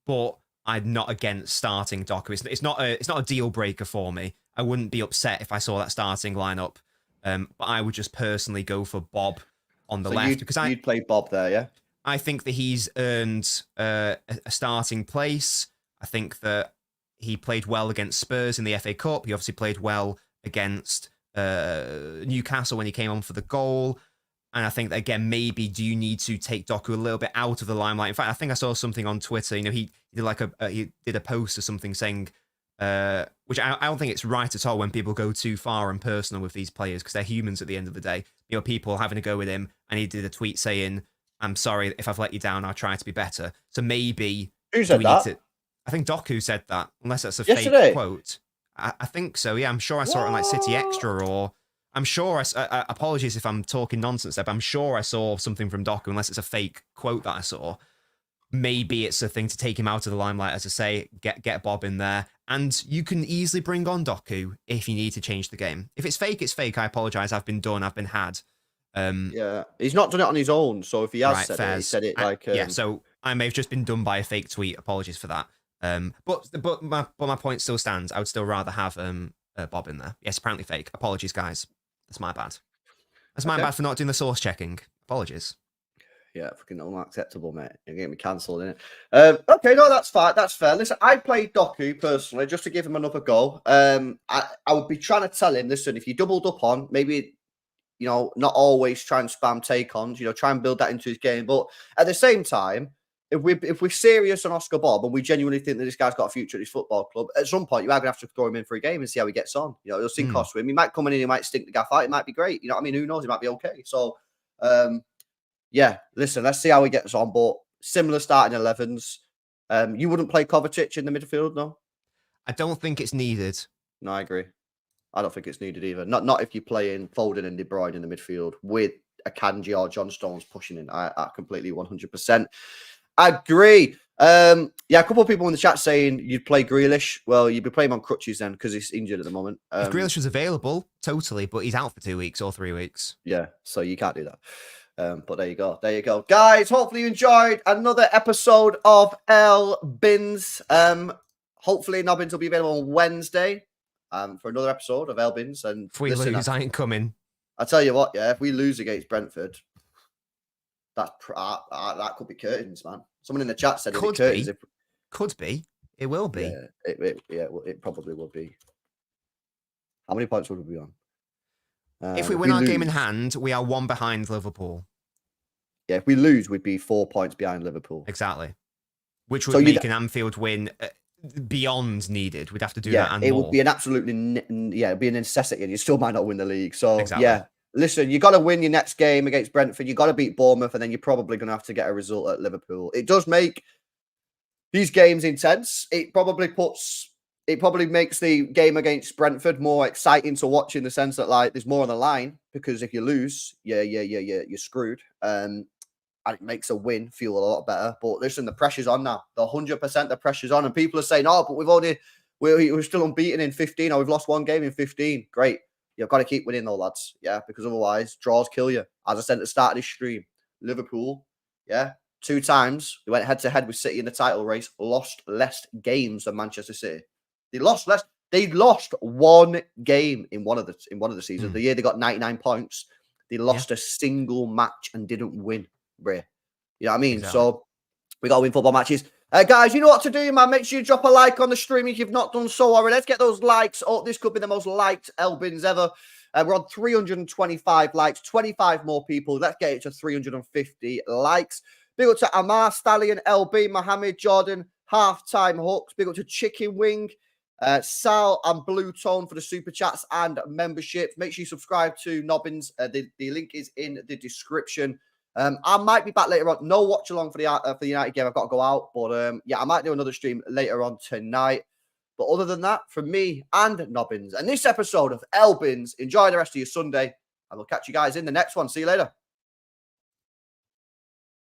but I'm not against starting Doku. It's not a deal breaker for me. I wouldn't be upset if I saw that starting lineup, but I would just personally go for Bob on the left because you'd play Bob there, yeah. I think that he's earned a starting place. I think that he played well against Spurs in the FA Cup. He obviously played well against Newcastle when he came on for the goal. And I think that, again, maybe do you need to take Doku a little bit out of the limelight? In fact, I think I saw something on Twitter. He did he did a post or something saying, which I don't think it's right at all when people go too far and personal with these players because they're humans at the end of the day. People having to go with him, and he did a tweet saying, "I'm sorry if I've let you down. I'll try to be better." So maybe who said that? I think Doku said that, unless that's a fake quote. I think so. Yeah, I'm sure I saw it on like City Extra, or I'm sure apologies if I'm talking nonsense there, but I'm sure I saw something from Doku, unless it's a fake quote that I saw. Maybe it's a thing to take him out of the limelight, as I say, get Bob in there, and you can easily bring on Doku if you need to change the game. If it's fake, it's fake. I apologise. I've been done. I've been had. Yeah, he's not done it on his own. So if he has said it, he said it like yeah. So I may have just been done by a fake tweet. Apologies for that. But my point still stands. I would still rather have Bob in there. Yes, apparently fake. Apologies, guys. That's my bad. That's my bad for not doing the source checking. Apologies. Yeah, fucking unacceptable, mate. You're getting me cancelled, innit? Okay, no, that's fine. That's fair. Listen, I played Doku personally just to give him another go. I would be trying to tell him, listen, if you doubled up on, maybe, not always try and spam take-ons, try and build that into his game. But at the same time, if we're serious on Oscar Bob and we genuinely think that this guy's got a future at his football club, at some point you are going to have to throw him in for a game and see how he gets on. You know, it'll sink cost to him. He might come in and he might stink the gaff out. It might be great. You know what I mean? Who knows? He might be okay. So, yeah, listen, let's see how he gets on. But similar starting 11s. You wouldn't play Kovacic in the midfield, no? I don't think it's needed. No, I agree. I don't think it's needed either. Not if you're playing Foden and De Bruyne in the midfield with a Kanji or John Stones pushing in. I completely 100% agree. Yeah, a couple of people in the chat saying you'd play Grealish. Well, you'd be playing him on crutches then because he's injured at the moment. If Grealish was available, totally, but he's out for 2 weeks or 3 weeks. Yeah, so you can't do that. But there you go. There you go. Guys, hopefully you enjoyed another episode of L Bins. Hopefully Nobbins will be available on Wednesday for another episode of L Bins. And if we lose, I ain't coming. I tell you what, yeah, if we lose against Brentford, that could be curtains, man. Someone in the chat said could curtains. Be. Could be. It will be. Yeah, it probably will be. How many points would we be on? If we win our game in hand, we are 1 behind Liverpool. Yeah, if we lose, we'd be 4 points behind Liverpool. Exactly. Which would make an Anfield win beyond needed. We'd have to do that and it more. Would be an absolutely, it'd be a necessity, and you still might not win the league. So, exactly. Yeah, listen, you got to win your next game against Brentford. You got to beat Bournemouth, and then you're probably going to have to get a result at Liverpool. It does make these games intense. It probably makes the game against Brentford more exciting to watch in the sense that like there's more on the line because if you lose, you're screwed. And it makes a win feel a lot better. But listen, the pressure's on now. The 100% the pressure's on, and people are saying, "Oh, but we're still unbeaten in 15, or we've lost 1 game in 15." Great, you've got to keep winning though, lads. Yeah, because otherwise draws kill you. As I said at the start of this stream, Liverpool, 2 times they went head to head with City in the title race, lost less games than Manchester City. They lost less. They lost 1 game in one of the seasons. The year they got 99 points, they lost a single match and didn't win. You know what I mean? Exactly. So we got to win football matches. Guys, you know what to do, man. Make sure you drop a like on the stream if you've not done so already. Let's get those likes. Oh, this could be the most liked Elbins ever. We're on 325 likes, 25 more people. Let's get it to 350 likes. Big up to Amar, Stallion, LB, Mohammed, Jordan, Halftime Hooks. Big up to Chicken Wing, Sal and Blue Tone for the super chats and memberships. Make sure you subscribe to Nobbins. The link is in the description. I might be back later on. No watch along for the United game. I've got to go out. But I might do another stream later on tonight. But other than that, from me and Nobbins and this episode of Elbins, enjoy the rest of your Sunday. And we'll catch you guys in the next one. See you later.